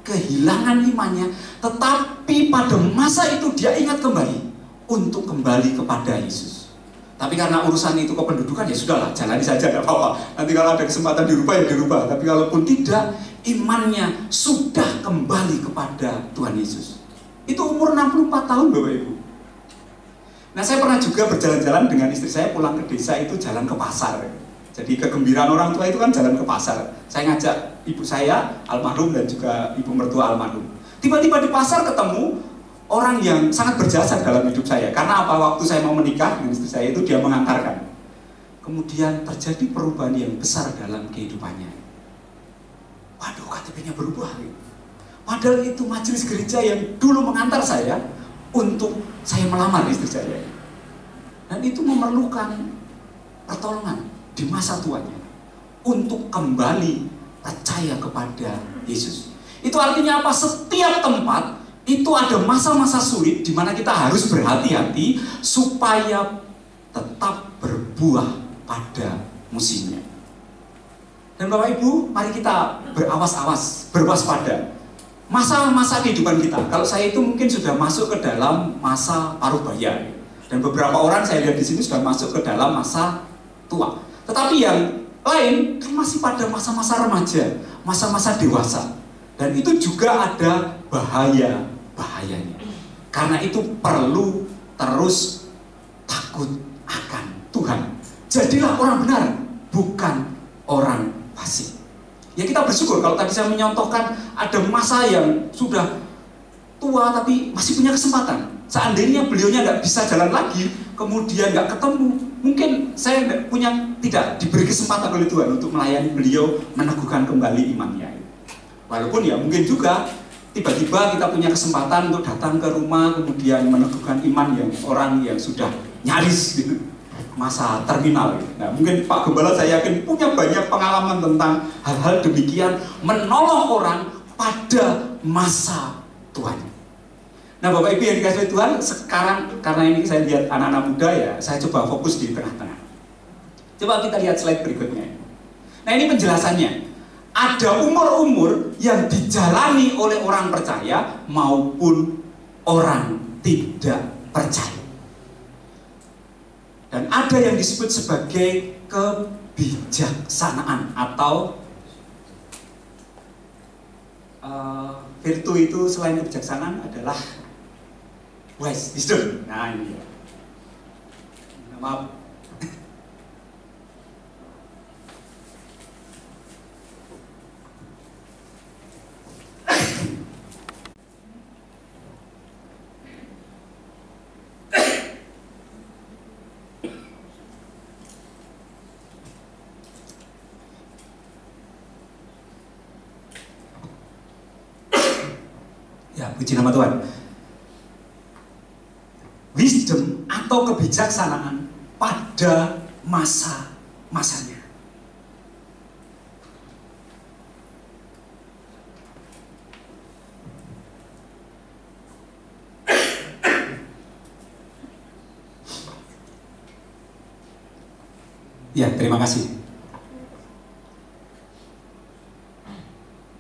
Speaker 2: kehilangan imannya, tetapi pada masa itu dia ingat kembali untuk kembali kepada Yesus. Tapi karena urusan itu kependudukan ya sudahlah, jalani saja, tidak apa-apa. Nanti kalau ada kesempatan dirubah ya dirubah. Tapi kalaupun tidak, imannya sudah kembali kepada Tuhan Yesus. Itu umur 64 tahun Bapak Ibu. Nah, saya pernah juga berjalan-jalan dengan istri saya pulang ke desa, itu jalan ke pasar. Jadi kegembiraan orang tua itu kan jalan ke pasar. Saya ngajak ibu saya, almarhum, dan juga ibu mertua almarhum. Tiba-tiba di pasar ketemu orang yang sangat berjasa dalam hidup saya. Karena apa? Waktu saya mau menikah dengan istri saya itu dia mengantarkan. Kemudian terjadi perubahan yang besar dalam kehidupannya. Waduh, KTP-nya berubah. Padahal itu majelis gereja yang dulu mengantar saya untuk saya melamar istri saya. Dan itu memerlukan pertolongan di masa tuanya untuk kembali percaya kepada Yesus. Itu artinya apa? Setiap tempat itu ada masa-masa sulit di mana kita harus berhati-hati supaya tetap berbuah pada musimnya. Dan Bapak Ibu, mari kita berawas-awas, berwaspada. Masa-masa kehidupan kita, kalau saya itu mungkin sudah masuk ke dalam masa paruh baya, dan beberapa orang saya lihat di sini sudah masuk ke dalam masa tua. Tetapi yang lain kan masih pada masa-masa remaja, masa-masa dewasa, dan itu juga ada bahayanya. Karena itu perlu terus takut akan Tuhan. Jadilah orang benar, bukan orang fasik. Ya, kita bersyukur kalau tadi saya menyontohkan ada masa yang sudah tua tapi masih punya kesempatan. Seandainya beliaunya nggak bisa jalan lagi, kemudian nggak ketemu, mungkin saya tidak diberi kesempatan oleh Tuhan untuk melayani beliau, meneguhkan kembali imannya. Walaupun ya mungkin juga tiba-tiba kita punya kesempatan untuk datang ke rumah, kemudian meneguhkan iman yang orang yang sudah nyaris gitu, masa terminal gitu. Nah, mungkin Pak Gembala saya yakin punya banyak pengalaman tentang hal-hal demikian, menolong orang pada masa tuanya. Nah, Bapak Ibu yang dikasihi Tuhan, sekarang karena ini saya lihat anak-anak muda ya, saya coba fokus di tengah-tengah. Coba kita lihat slide berikutnya. Nah, ini penjelasannya. Ada umur-umur yang dijalani oleh orang percaya maupun orang tidak percaya. Dan ada yang disebut sebagai kebijaksanaan atau virtu itu selain kebijaksanaan adalah wise wisdom. Nah, ini ya. Maaf. Ya, puji nama Tuhan. Wisdom atau kebijaksanaan pada masa-masanya. Ya, terima kasih.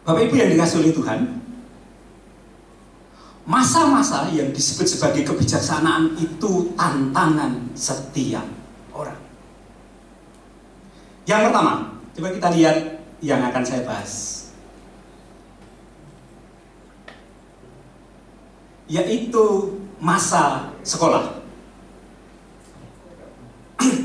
Speaker 2: Bapak Ibu yang dikasihi oleh Tuhan, masa-masa yang disebut sebagai kebijaksanaan itu tantangan setiap orang. Yang pertama, coba kita lihat yang akan saya bahas, yaitu masa sekolah.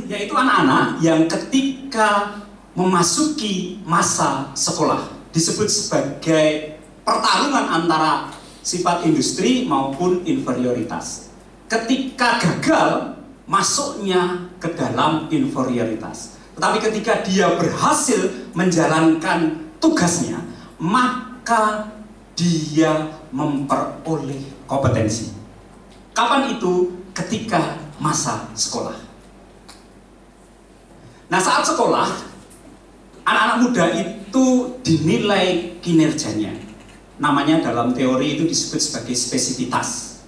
Speaker 2: Yaitu anak-anak yang ketika memasuki masa sekolah disebut sebagai pertarungan antara sifat industri maupun inferioritas. Ketika gagal, masuknya ke dalam inferioritas. Tetapi ketika dia berhasil menjalankan tugasnya, maka dia memperoleh kompetensi. Kapan itu? Ketika masa sekolah. Nah, saat sekolah, anak-anak muda itu dinilai kinerjanya. Namanya dalam teori itu disebut sebagai spesifitas.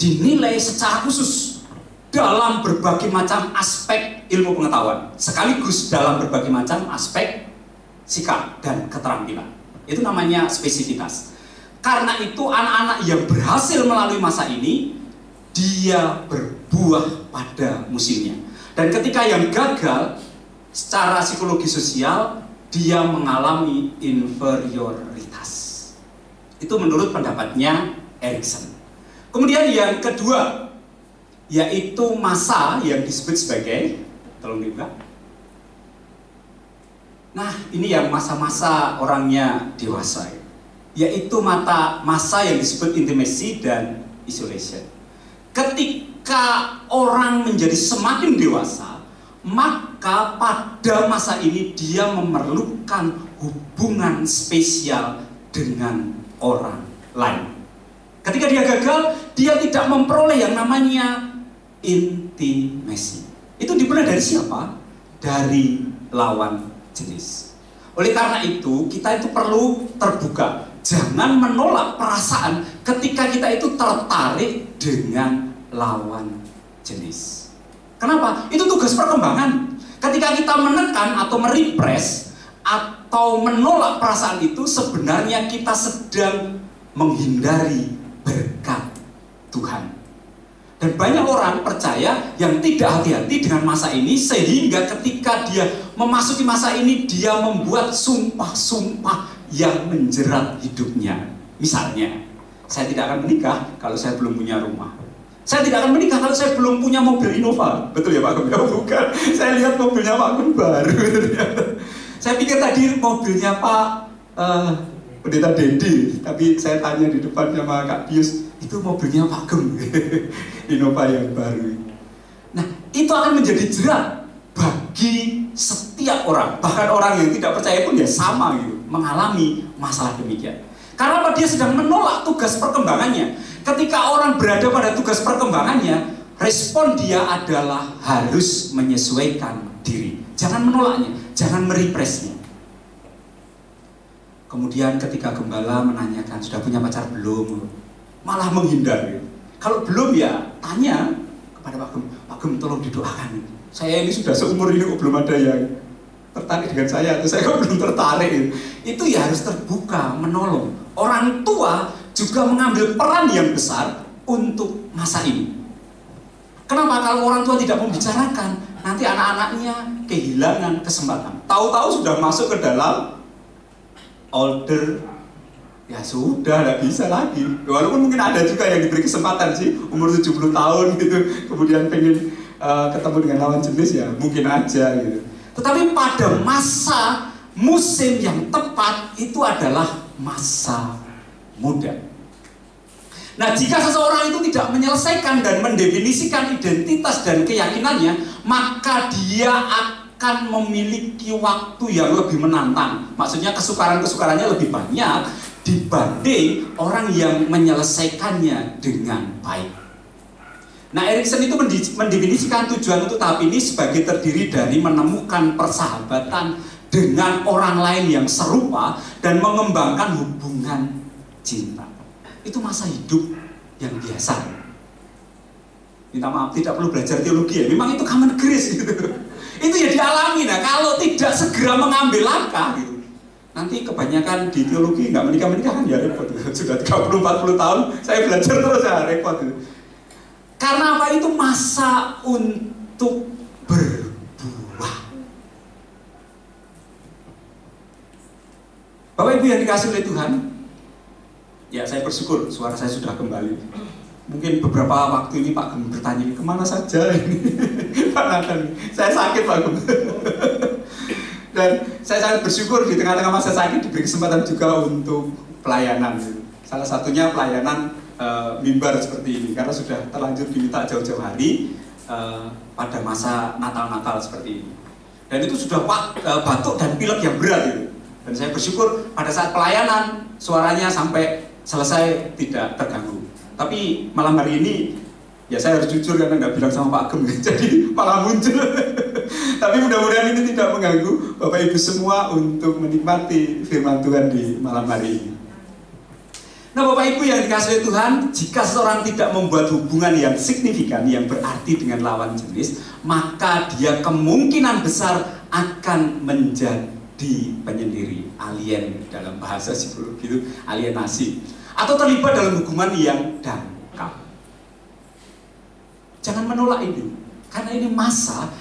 Speaker 2: Dinilai secara khusus dalam berbagai macam aspek ilmu pengetahuan, sekaligus dalam berbagai macam aspek sikap dan keterampilan. Itu namanya spesifitas. Karena itu anak-anak yang berhasil melalui masa ini, dia berbuah pada musimnya. Dan ketika yang gagal, secara psikologi sosial, dia mengalami inferioritas. Itu menurut pendapatnya Erikson. Kemudian yang kedua, yaitu masa yang disebut sebagai, tolong dibuka. Nah, ini yang masa-masa orangnya dewasa, yaitu masa yang disebut intimacy dan isolation. Ketika orang menjadi semakin dewasa, maka pada masa ini dia memerlukan hubungan spesial dengan orang lain. Ketika dia gagal, dia tidak memperoleh yang namanya intimasi. Itu diperoleh dari siapa? Dari lawan jenis. Oleh karena itu, kita itu perlu terbuka. Jangan menolak perasaan ketika kita itu tertarik dengan lawan jenis. Kenapa? Itu tugas perkembangan. Ketika kita menekan atau merepress atau menolak perasaan itu, sebenarnya kita sedang menghindari berkat Tuhan. Dan banyak orang percaya yang tidak hati-hati dengan masa ini, sehingga ketika dia memasuki masa ini, dia membuat sumpah-sumpah yang menjerat hidupnya. Misalnya, saya tidak akan menikah kalau saya belum punya rumah. Saya tidak akan menikah kalau saya belum punya mobil Innova. Betul ya Pak Gem? Ya bukan. Saya lihat mobilnya Pak Gem baru. Saya pikir tadi mobilnya Pak Pendeta Dedi, tapi saya tanya di depan sama Kak Pius, itu mobilnya Pak Gem. Innova yang baru. Nah, itu akan menjadi jerat bagi setiap orang. Bahkan orang yang tidak percaya pun ya sama gitu, mengalami masalah demikian. Karena apa? Dia sedang menolak tugas perkembangannya. Ketika orang berada pada tugas perkembangannya, respon dia adalah harus menyesuaikan diri. Jangan menolaknya, jangan merepressnya. Kemudian ketika gembala menanyakan, sudah punya pacar belum? Malah menghindar. Kalau belum ya tanya kepada Pak Gem tolong didoakan. Saya ini sudah seumur ini kok belum ada yang tertarik dengan saya, atau saya kok belum tertarik. Itu ya harus terbuka, menolong. Orang tua juga mengambil peran yang besar untuk masa ini. Kenapa? Kalau orang tua tidak membicarakan, nanti anak-anaknya kehilangan kesempatan. Tahu-tahu sudah masuk ke dalam older, ya sudah, tidak bisa lagi. Walaupun mungkin ada juga yang diberi kesempatan sih, umur 70 tahun gitu, kemudian pengen ketemu dengan lawan jenis, ya mungkin aja gitu. Tetapi pada masa musim yang tepat itu adalah masa muda. Nah, jika seseorang itu tidak menyelesaikan dan mendefinisikan identitas dan keyakinannya, maka dia akan memiliki waktu yang lebih menantang. Maksudnya kesukaran-kesukarannya lebih banyak dibanding orang yang menyelesaikannya dengan baik. Nah, Erikson itu mendefinisikan tujuan untuk tahap ini sebagai terdiri dari menemukan persahabatan dengan orang lain yang serupa dan mengembangkan hubungan cinta. Itu masa hidup yang biasa. Minta maaf, tidak perlu belajar teologi ya. Memang itu common grace gitu. Itu ya dialami. Nah, kalau tidak segera mengambil langkah gitu, nanti kebanyakan di teologi nggak menikah kan ya repot. Sudah 30-40 tahun saya belajar terus ya repot gitu. Karena apa? Itu masa untuk berbuah. Bapak Ibu yang dikasihi oleh Tuhan, ya saya bersyukur suara saya sudah kembali. Mungkin beberapa waktu ini Pak Gem bertanya, kemana saja ini? Pak Nathan, saya sakit Pak Gem. Dan saya sangat bersyukur di tengah-tengah masa sakit diberi kesempatan juga untuk pelayanan. Salah satunya pelayanan mimbar seperti ini, karena sudah terlanjur diminta jauh-jauh hari pada masa Natal-Natal seperti ini. Dan itu sudah batuk dan pilek yang berat gitu. Dan saya bersyukur pada saat pelayanan suaranya sampai selesai tidak terganggu. Tapi malam hari ini ya saya harus jujur karena nggak bilang sama Pak Gem, jadi malah muncul. Tapi mudah-mudahan ini tidak mengganggu Bapak Ibu semua untuk menikmati firman Tuhan di malam hari ini. Nah, Bapak Ibu yang dikasihi Tuhan, jika seseorang tidak membuat hubungan yang signifikan, yang berarti dengan lawan jenis, maka dia kemungkinan besar akan menjadi penyendiri, alien dalam bahasa psikologi itu alienasi, atau terlibat dalam hubungan yang dangkal. Jangan menolak ini, karena ini masa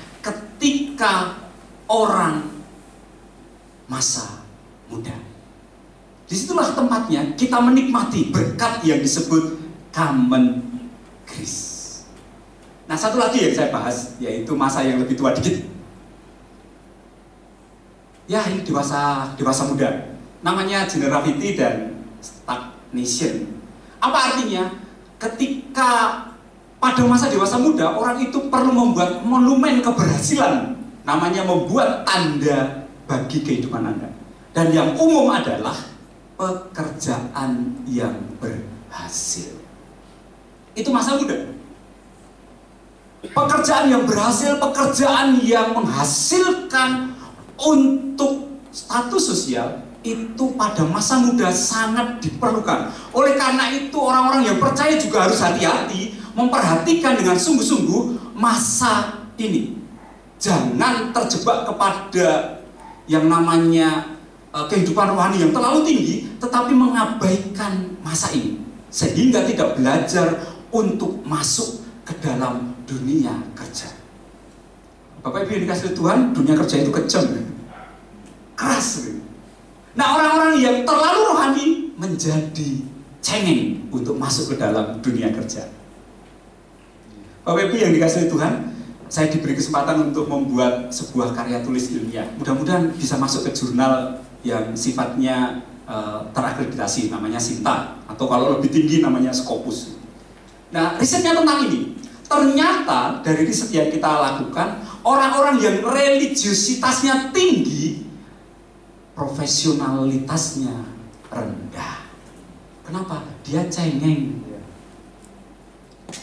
Speaker 2: ketika orang masa muda. Disitulah tempatnya kita menikmati berkat yang disebut common grace. Nah, satu lagi yang saya bahas, yaitu masa yang lebih tua dikit. Ya, ini dewasa muda. Namanya generosity dan stagnation. Apa artinya? Ketika pada masa dewasa muda, orang itu perlu membuat monumen keberhasilan. Namanya membuat tanda bagi kehidupan Anda. Dan yang umum adalah pekerjaan yang berhasil. Itu masa muda. Pekerjaan yang berhasil, pekerjaan yang menghasilkan untuk status sosial, itu pada masa muda sangat diperlukan. Oleh karena itu orang-orang yang percaya juga harus hati-hati memperhatikan dengan sungguh-sungguh masa ini. Jangan terjebak kepada yang namanya kehidupan rohani yang terlalu tinggi, tetapi mengabaikan masa ini, sehingga tidak belajar untuk masuk ke dalam dunia kerja. Bapak Ibu yang dikasihi Tuhan, dunia kerja itu kejam, keras. Nah, orang-orang yang terlalu rohani menjadi cengeng untuk masuk ke dalam dunia kerja. Bapak Ibu yang dikasihi Tuhan, saya diberi kesempatan untuk membuat sebuah karya tulis ilmiah. Mudah-mudahan bisa masuk ke jurnal yang sifatnya terakreditasi, namanya Sinta, atau kalau lebih tinggi namanya Scopus. Nah, risetnya tentang ini. Ternyata dari riset yang kita lakukan, orang-orang yang religiositasnya tinggi, profesionalitasnya rendah. Kenapa? Dia cengeng.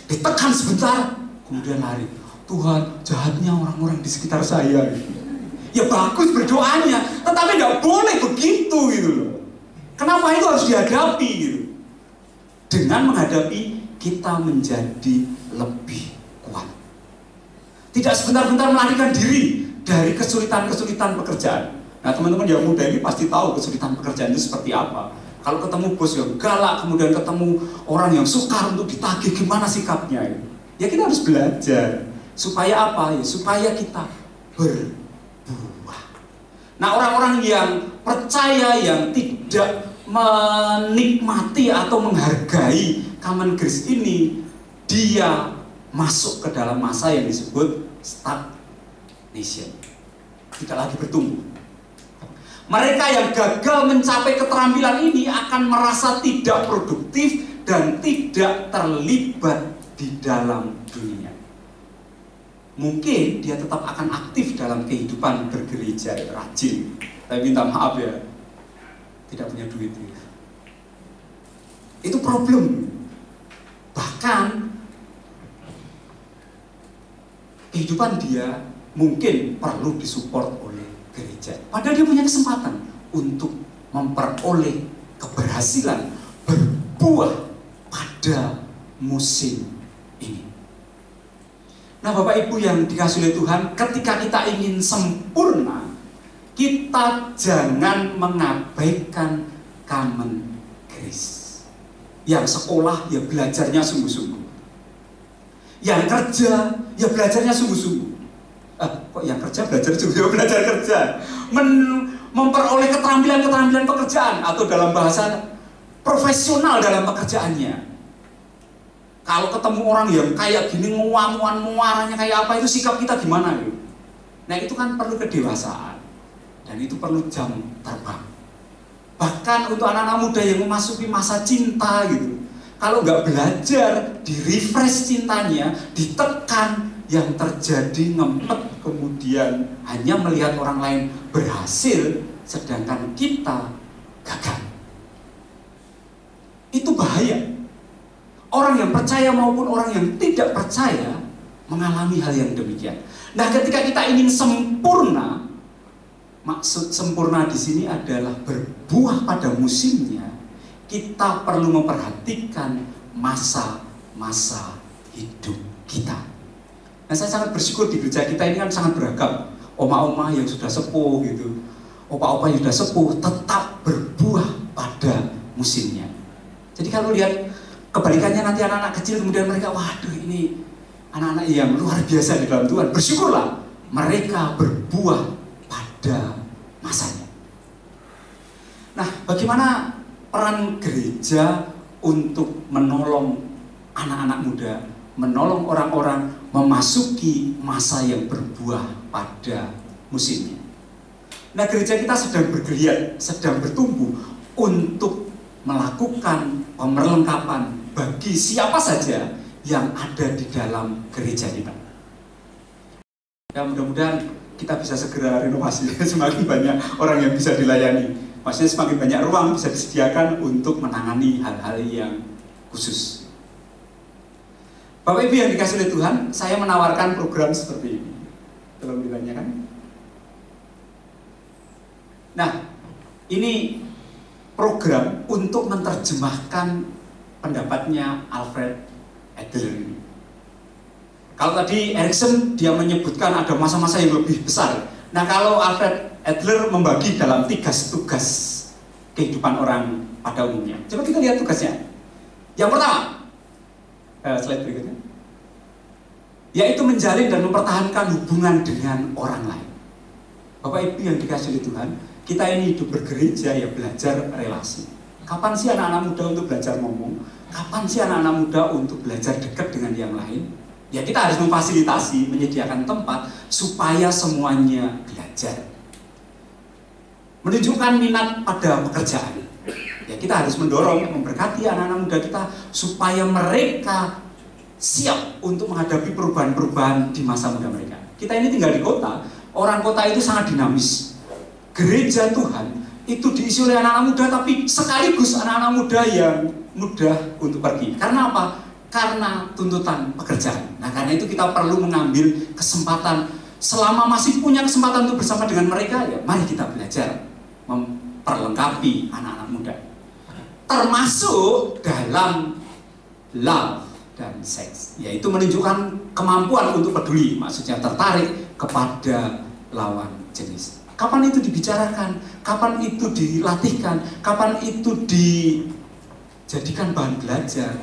Speaker 2: Ditekan sebentar, kemudian lari. Tuhan, jahatnya orang-orang di sekitar saya. Ya bagus berdoanya, tetapi nggak boleh begitu gitu loh. Kenapa itu harus dihadapi gitu? Dengan menghadapi, kita menjadi lebih kuat. Tidak sebentar-bentar melarikan diri dari kesulitan-kesulitan pekerjaan. Nah, teman-teman yang muda ini pasti tahu kesulitan pekerjaan itu seperti apa. Kalau ketemu bos yang galak, kemudian ketemu orang yang sukar untuk ditagih, gimana sikapnya? Ya kita harus belajar. Supaya apa? Ya, supaya kita berbuah. Nah, orang-orang yang percaya, yang tidak menikmati atau menghargai common grace ini, dia masuk ke dalam masa yang disebut stagnation. Tidak lagi bertumbuh. Mereka yang gagal mencapai keterampilan ini akan merasa tidak produktif dan tidak terlibat di dalam dunia. Mungkin dia tetap akan aktif dalam kehidupan bergereja, rajin, tapi minta maaf ya, tidak punya duit. Itu problem. Bahkan kehidupan dia mungkin perlu disupport oleh gereja. Padahal dia punya kesempatan untuk memperoleh keberhasilan berbuah pada musim ini. Nah, Bapak Ibu yang dikasihi oleh Tuhan, ketika kita ingin sempurna, kita jangan mengabaikan common grace. Yang sekolah, ya belajarnya sungguh-sungguh. Yang kerja, ya belajarnya sungguh-sungguh. Kok yang kerja belajar juga, belajar kerja. Memperoleh keterampilan-keterampilan pekerjaan, atau dalam bahasa profesional dalam pekerjaannya. Kalau ketemu orang yang kayak gini, muaranya kayak apa, itu sikap kita gimana gitu. Nah, itu kan perlu kedewasaan. Dan itu perlu jam terbang. Bahkan untuk anak-anak muda yang memasuki masa cinta gitu, kalau nggak belajar, di-refresh cintanya, ditekan, yang terjadi ngempet, kemudian hanya melihat orang lain berhasil, sedangkan kita gagal. Itu bahaya. Orang yang percaya maupun orang yang tidak percaya mengalami hal yang demikian. Nah, ketika kita ingin sempurna, maksud sempurna di sini adalah berbuah pada musimnya. Kita perlu memperhatikan masa-masa hidup kita. Nah, saya sangat bersyukur di gereja kita ini kan sangat beragam. Oma-oma yang sudah sepuh gitu, opa-opa yang sudah sepuh tetap berbuah pada musimnya. Jadi kalau lihat kebalikannya nanti anak-anak kecil, kemudian mereka, waduh ini anak-anak yang luar biasa di dalam Tuhan. Bersyukurlah mereka berbuah pada masanya. Nah, bagaimana peran gereja untuk menolong anak-anak muda, menolong orang-orang memasuki masa yang berbuah pada musimnya? Nah, gereja kita sedang bergeliat, sedang bertumbuh untuk melakukan pemerlengkapan bagi siapa saja yang ada di dalam gereja kita. Ya, mudah-mudahan kita bisa segera renovasi, semakin banyak orang yang bisa dilayani. Maksudnya semakin banyak ruang bisa disediakan untuk menangani hal-hal yang khusus. Bapak Ibu yang dikasih oleh Tuhan, saya menawarkan program seperti ini. Tolong ditanyakan. Nah, ini program untuk menerjemahkan pendapatnya Alfred Adler. Kalau tadi Erikson dia menyebutkan ada masa-masa yang lebih besar. Nah, kalau Alfred Adler membagi dalam 3 tugas kehidupan orang pada umumnya. Coba kita lihat tugasnya. Yang pertama, slide berikutnya, yaitu menjalin dan mempertahankan hubungan dengan orang lain. Bapak Ibu yang dikasihi Tuhan, kita ini hidup bergereja ya belajar relasi. Kapan sih anak-anak muda untuk belajar ngomong? Kapan sih anak-anak muda untuk belajar dekat dengan yang lain? Ya kita harus memfasilitasi, menyediakan tempat supaya semuanya belajar. Menunjukkan minat pada pekerjaan. Ya kita harus mendorong, memberkati anak-anak muda kita supaya mereka siap untuk menghadapi perubahan-perubahan di masa muda mereka. Kita ini tinggal di kota, orang kota itu sangat dinamis. Gereja Tuhan itu diisi oleh anak-anak muda, tapi sekaligus anak-anak muda yang mudah untuk pergi. Karena apa? Karena tuntutan pekerjaan. Nah, karena itu kita perlu mengambil kesempatan selama masih punya kesempatan untuk bersama dengan mereka, ya mari kita belajar memperlengkapi anak-anak muda. Termasuk dalam love dan seks, yaitu menunjukkan kemampuan untuk peduli, maksudnya tertarik kepada lawan jenis. Kapan itu dibicarakan? Kapan itu dilatihkan? Kapan itu dijadikan bahan belajar?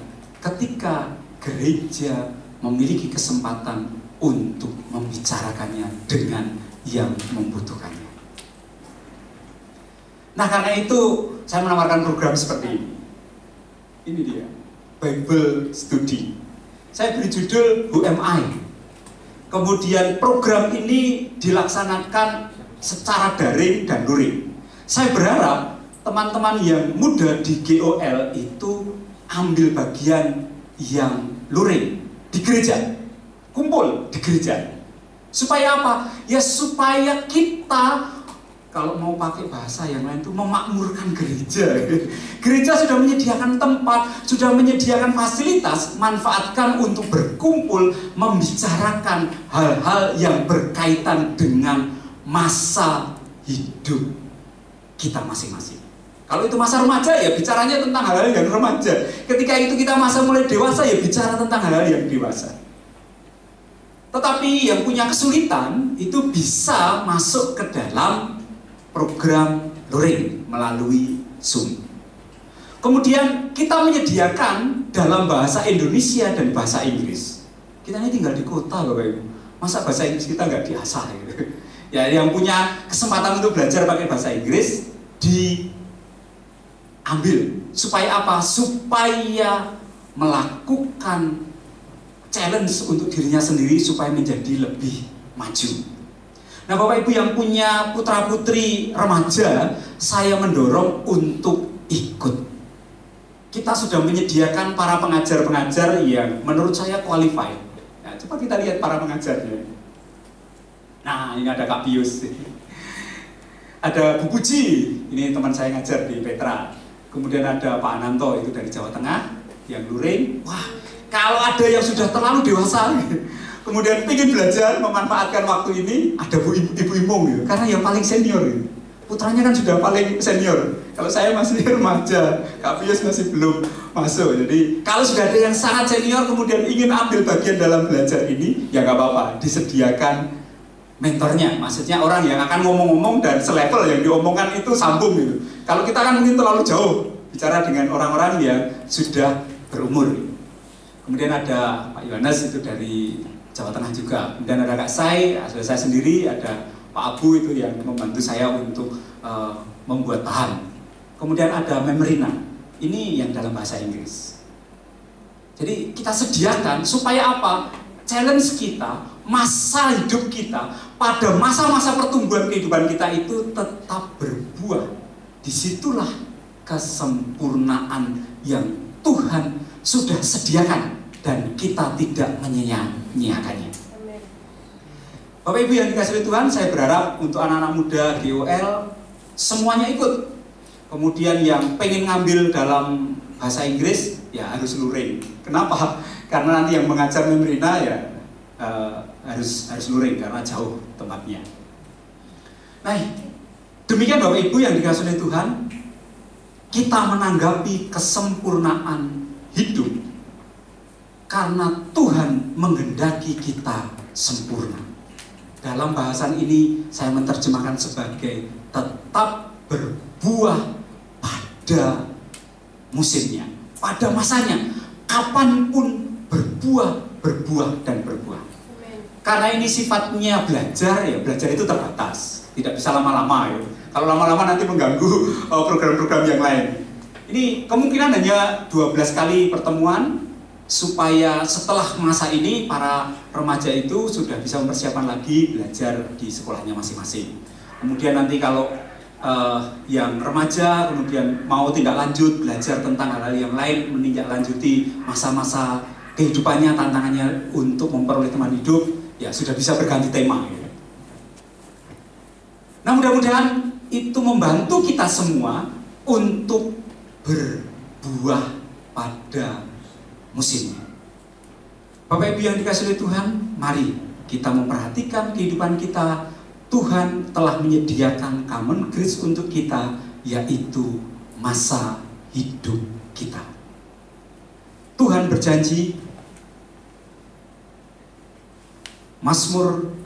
Speaker 2: Ketika gereja memiliki kesempatan untuk membicarakannya dengan yang membutuhkannya. Nah, karena itu saya menawarkan program seperti ini. Ini dia, Bible Study. Saya beri judul Who Am I? Kemudian program ini dilaksanakan secara daring dan luring. Saya berharap teman-teman yang muda di GOL itu ambil bagian yang luring di gereja, kumpul di gereja. Supaya apa? Ya supaya kita, kalau mau pakai bahasa yang lain itu memakmurkan gereja. Gereja sudah menyediakan tempat, sudah menyediakan fasilitas, manfaatkan untuk berkumpul, membicarakan hal-hal yang berkaitan dengan masa hidup kita masing-masing. Kalau itu masa remaja ya bicaranya tentang hal-hal yang remaja. Ketika itu kita masa mulai dewasa ya bicara tentang hal-hal yang dewasa. Tetapi yang punya kesulitan itu bisa masuk ke dalam program luring melalui Zoom. Kemudian kita menyediakan dalam bahasa Indonesia dan bahasa Inggris. Kita ini tinggal di kota Bapak Ibu. Masa bahasa Inggris kita nggak diasah gitu. Ya, yang punya kesempatan untuk belajar pakai bahasa Inggris diambil. Supaya apa? Supaya melakukan challenge untuk dirinya sendiri supaya menjadi lebih maju. Nah, Bapak Ibu yang punya putra-putri remaja, saya mendorong untuk ikut. Kita sudah menyediakan para pengajar-pengajar yang menurut saya qualified. Nah, coba kita lihat para pengajarnya. Nah, ini ada Kak Pius, ada Bu Puji, ini teman saya ngajar di Petra. Kemudian ada Pak Ananto, itu dari Jawa Tengah, yang luring. Wah, kalau ada yang sudah terlalu dewasa, kemudian ingin belajar memanfaatkan waktu ini, ada Ibu Imung, gitu. Karena yang paling senior, gitu. Putranya kan sudah paling senior. Kalau saya masih remaja, Kak Pius masih belum masuk. Jadi kalau sudah ada yang sangat senior kemudian ingin ambil bagian dalam belajar ini, ya nggak apa-apa, disediakan mentornya, maksudnya orang yang akan ngomong-ngomong dan selevel yang diomongkan itu sambung gitu. Kalau kita kan mungkin terlalu jauh bicara dengan orang-orang yang sudah berumur. kemudian ada Pak Yohanes itu dari Jawa Tengah juga, kemudian ada Kak Sai, ada saya sendiri, ada Pak Abu itu yang membantu saya untuk membuat bahan. Kemudian ada Memrina, ini yang dalam bahasa Inggris. Jadi kita sediakan supaya apa? Challenge kita, masa hidup kita, pada masa-masa pertumbuhan kehidupan kita itu tetap berbuah. Disitulah kesempurnaan yang Tuhan sudah sediakan dan kita tidak menyia-nyiakannya. Bapak Ibu yang dikasihi Tuhan, saya berharap untuk anak-anak muda GOL semuanya ikut. Kemudian yang pengen ngambil dalam bahasa Inggris ya harus luring. Kenapa? Karena nanti yang mengajar Memrina ya harus luring karena jauh tempatnya. Nah, demikian Bapak Ibu yang dikasihi Tuhan, kita menanggapi kesempurnaan hidup karena Tuhan menghendaki kita sempurna. Dalam bahasan ini saya menerjemahkan sebagai tetap berbuah pada musimnya, pada masanya, kapanpun berbuah dan berbuah. Karena ini sifatnya belajar, ya belajar itu terbatas, tidak bisa lama-lama ya. Kalau lama-lama nanti mengganggu program-program yang lain. Ini kemungkinan hanya 12 kali pertemuan, supaya setelah masa ini para remaja itu sudah bisa mempersiapkan lagi belajar di sekolahnya masing-masing. Kemudian nanti kalau yang remaja kemudian mau tindak lanjut belajar tentang hal-hal yang lain, menindaklanjuti masa-masa kehidupannya, tantangannya untuk memperoleh teman hidup, ya sudah bisa berganti tema. Nah, mudah-mudahan itu membantu kita semua untuk berbuah pada musimnya. Bapak Ibu yang dikasihi Tuhan, mari kita memperhatikan kehidupan kita. Tuhan telah menyediakan common grace untuk kita, yaitu masa hidup kita. Tuhan berjanji, Mazmur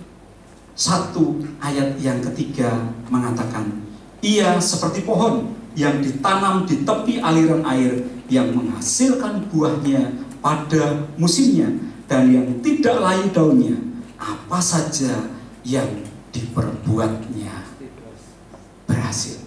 Speaker 2: 1 ayat yang ketiga mengatakan, ia seperti pohon yang ditanam di tepi aliran air, yang menghasilkan buahnya pada musimnya, dan yang tidak layu daunnya, apa saja yang diperbuatnya berhasil.